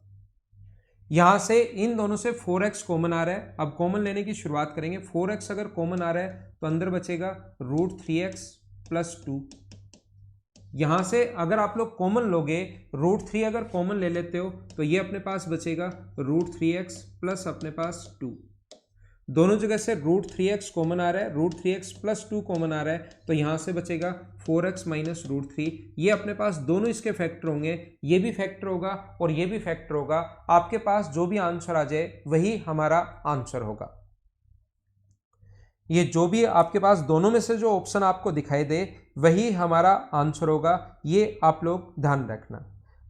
S1: यहां से इन दोनों से 4x कॉमन आ रहा है, अब कॉमन लेने की शुरुआत करेंगे। 4x अगर कॉमन आ रहा है तो अंदर बचेगा √3x + 2। यहां से अगर आप लोग कॉमन लोगे, √3 अगर कॉमन ले लेते हो तो ये अपने पास बचेगा √3x प्लस अपने पास 2। दोनों जगह से √3x कॉमन आ रहा है, √3x + 2 कॉमन आ रहा है, तो यहां से बचेगा 4x - √3। ये अपने पास दोनों इसके फैक्टर होंगे, ये भी फैक्टर होगा और ये भी फैक्टर होगा। आपके पास जो भी आंसर आ जाए वही हमारा आंसर होगा। ये जो भी आपके पास दोनों में से जो ऑप्शन आपको दिखाई दे वही हमारा आंसर होगा, ये आप लोग ध्यान रखना।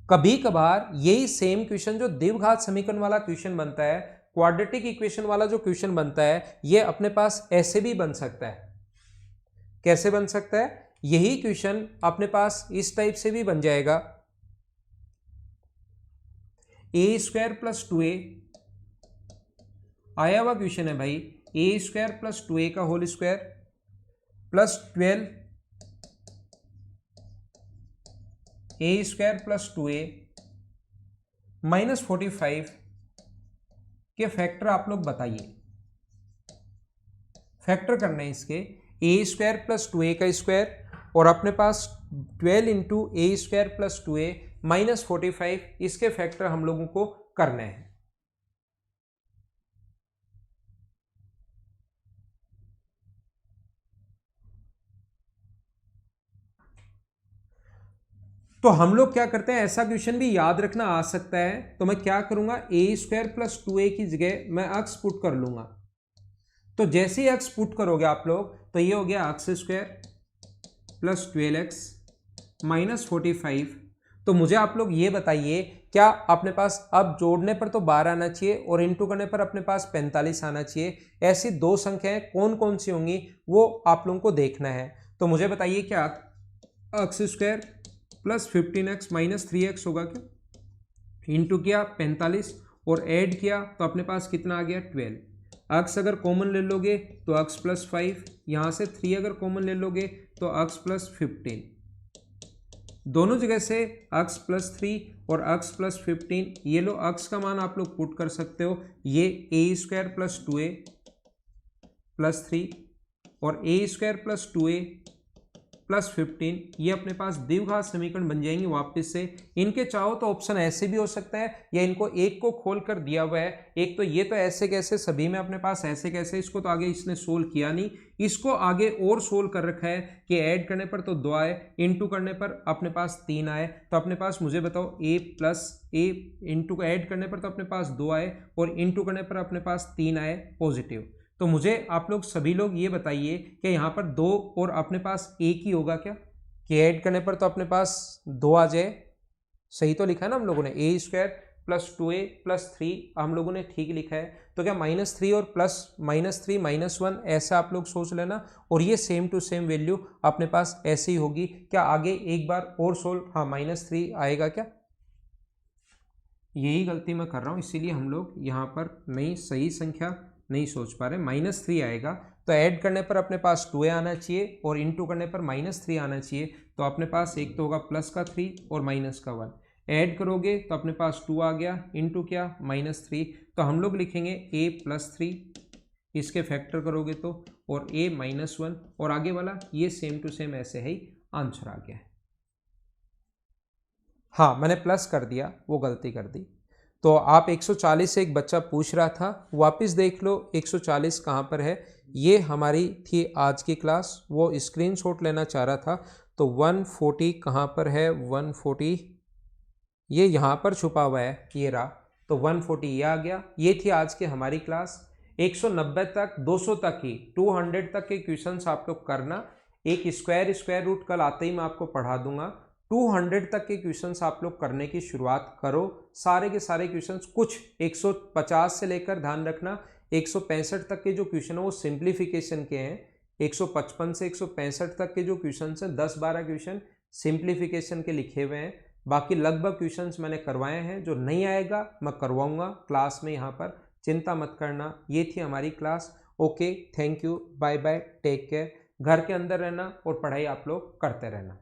S1: कभी कभार यही सेम क्वेश्चन जो द्विघात समीकरण वाला क्वेश्चन बनता है, क्वाड्रेटिक इक्वेशन वाला जो क्वेश्चन बनता है, ये अपने पास ऐसे भी बन सकता है। कैसे बन सकता है? यही क्वेश्चन अपने पास इस टाइप से भी बन जाएगा, a² + 2a आया हुआ क्वेश्चन है भाई, a² + 2a का whole square plus 12 a² + 2a -45 के फैक्टर आप लोग बताइए। फैक्टर करने इसके a² + 2a का स्क्वायर और अपने पास 12 × a² + 2a -45, इसके फैक्टर हम लोगों को करने हैं। तो हम लोग क्या करते हैं, ऐसा क्वेश्चन भी याद रखना आ सकता है, तो मैं क्या करूंगा, a² + 2a की जगह मैं x पुट कर लूंगा। तो जैसे ही x पुट करोगे आप लोग तो ये हो गया x² + 12x -45। तो मुझे आप लोग ये बताइए, क्या अपने पास अब जोड़ने पर तो 12 आना चाहिए और इंटू करने पर अपने पास 45 आना चाहिए। ऐसी दो संख्याएं कौन कौन सी होंगी वो आप लोगों को देखना है। तो मुझे बताइए क्या x² + 15x - 3x होगा क्या? इंटू किया 45 और ऐड किया तो अपने पास कितना आ गया 12। x अगर कॉमन ले लोगे तो x + 5, यहाँ से 3 अगर कॉमन ले लोगे तो x + 15। दोनों जगह से x + 3 और x + 15, ये लो x का मान आप लोग पुट कर सकते हो। ये a² + 2a + 3 और a² + 2a + 15, ये अपने पास द्विघात समीकरण बन जाएंगे वापस से। इनके चाहो तो ऑप्शन ऐसे भी हो सकता है, या इनको एक को खोल कर दिया हुआ है, एक तो ये तो ऐसे कैसे सभी में अपने पास ऐसे कैसे, इसको तो आगे इसने सोल्व किया नहीं, इसको आगे और सोल्व कर रखा है कि ऐड करने पर तो 2 आए, इंटू करने पर अपने पास 3 आए। तो अपने पास मुझे बताओ a + a इंटू ऐड करने पर तो अपने पास 2 आए और इंटू करने पर अपने पास 3 आए पॉजिटिव। तो मुझे आप लोग सभी लोग ये बताइए कि यहाँ पर 2 और अपने पास एक ही होगा क्या, कि ऐड करने पर तो अपने पास 2 आ जाए। सही तो लिखा है ना हम लोगों ने, a² + 2a + 3 हम लोगों ने ठीक लिखा है। तो क्या -3 और +-3 -1 ऐसा आप लोग सोच लेना, और ये सेम टू सेम वैल्यू अपने पास ऐसे ही होगी। क्या आगे एक बार और सोल्व, हाँ -3 आएगा क्या, यही गलती मैं कर रहा हूँ, इसीलिए हम लोग यहाँ पर नहीं सही संख्या नहीं सोच पा रहे। -3 आएगा तो ऐड करने पर अपने पास 2a आना चाहिए और इनटू करने पर -3 आना चाहिए। तो अपने पास एक तो होगा प्लस का 3 और माइनस का 1, ऐड करोगे तो अपने पास 2 आ गया, इनटू क्या -3, तो हम लोग लिखेंगे a + 3, इसके फैक्टर करोगे तो, और a -1, और आगे वाला ये सेम टू सेम ऐसे ही आंसर आ गया है। हाँ मैंने प्लस कर दिया, वो गलती कर दी। तो आप 140 से एक बच्चा पूछ रहा था, वापस देख लो 140 कहाँ पर है। ये हमारी थी आज की क्लास, वो स्क्रीनशॉट लेना चाह रहा था। तो 140 कहाँ पर है, 140 ये यहाँ पर छुपा हुआ है, ये रहा। तो 140 ये आ गया। ये थी आज की हमारी क्लास। 190 तक, 200 तक ही, 200 तक के क्वेश्चंस आप लोग करना। एक स्क्वायर रूट कल आते ही मैं आपको पढ़ा दूंगा। 200 तक के क्वेश्चंस आप लोग करने की शुरुआत करो। सारे के सारे क्वेश्चंस, कुछ 150 से लेकर, ध्यान रखना 165 तक के जो क्वेश्चन है वो सिंप्लीफिकेशन के हैं। 155 से 165 तक के जो क्वेश्चन हैं, 10-12 क्वेश्चन सिंप्लीफिकेशन के लिखे हुए हैं। बाकी लगभग क्वेश्चंस मैंने करवाए हैं, जो नहीं आएगा मैं करवाऊंगा क्लास में, यहाँ पर चिंता मत करना। ये थी हमारी class. Okay, thank you, bye bye, take care. घर के अंदर रहना और पढ़ाई आप लोग करते रहना।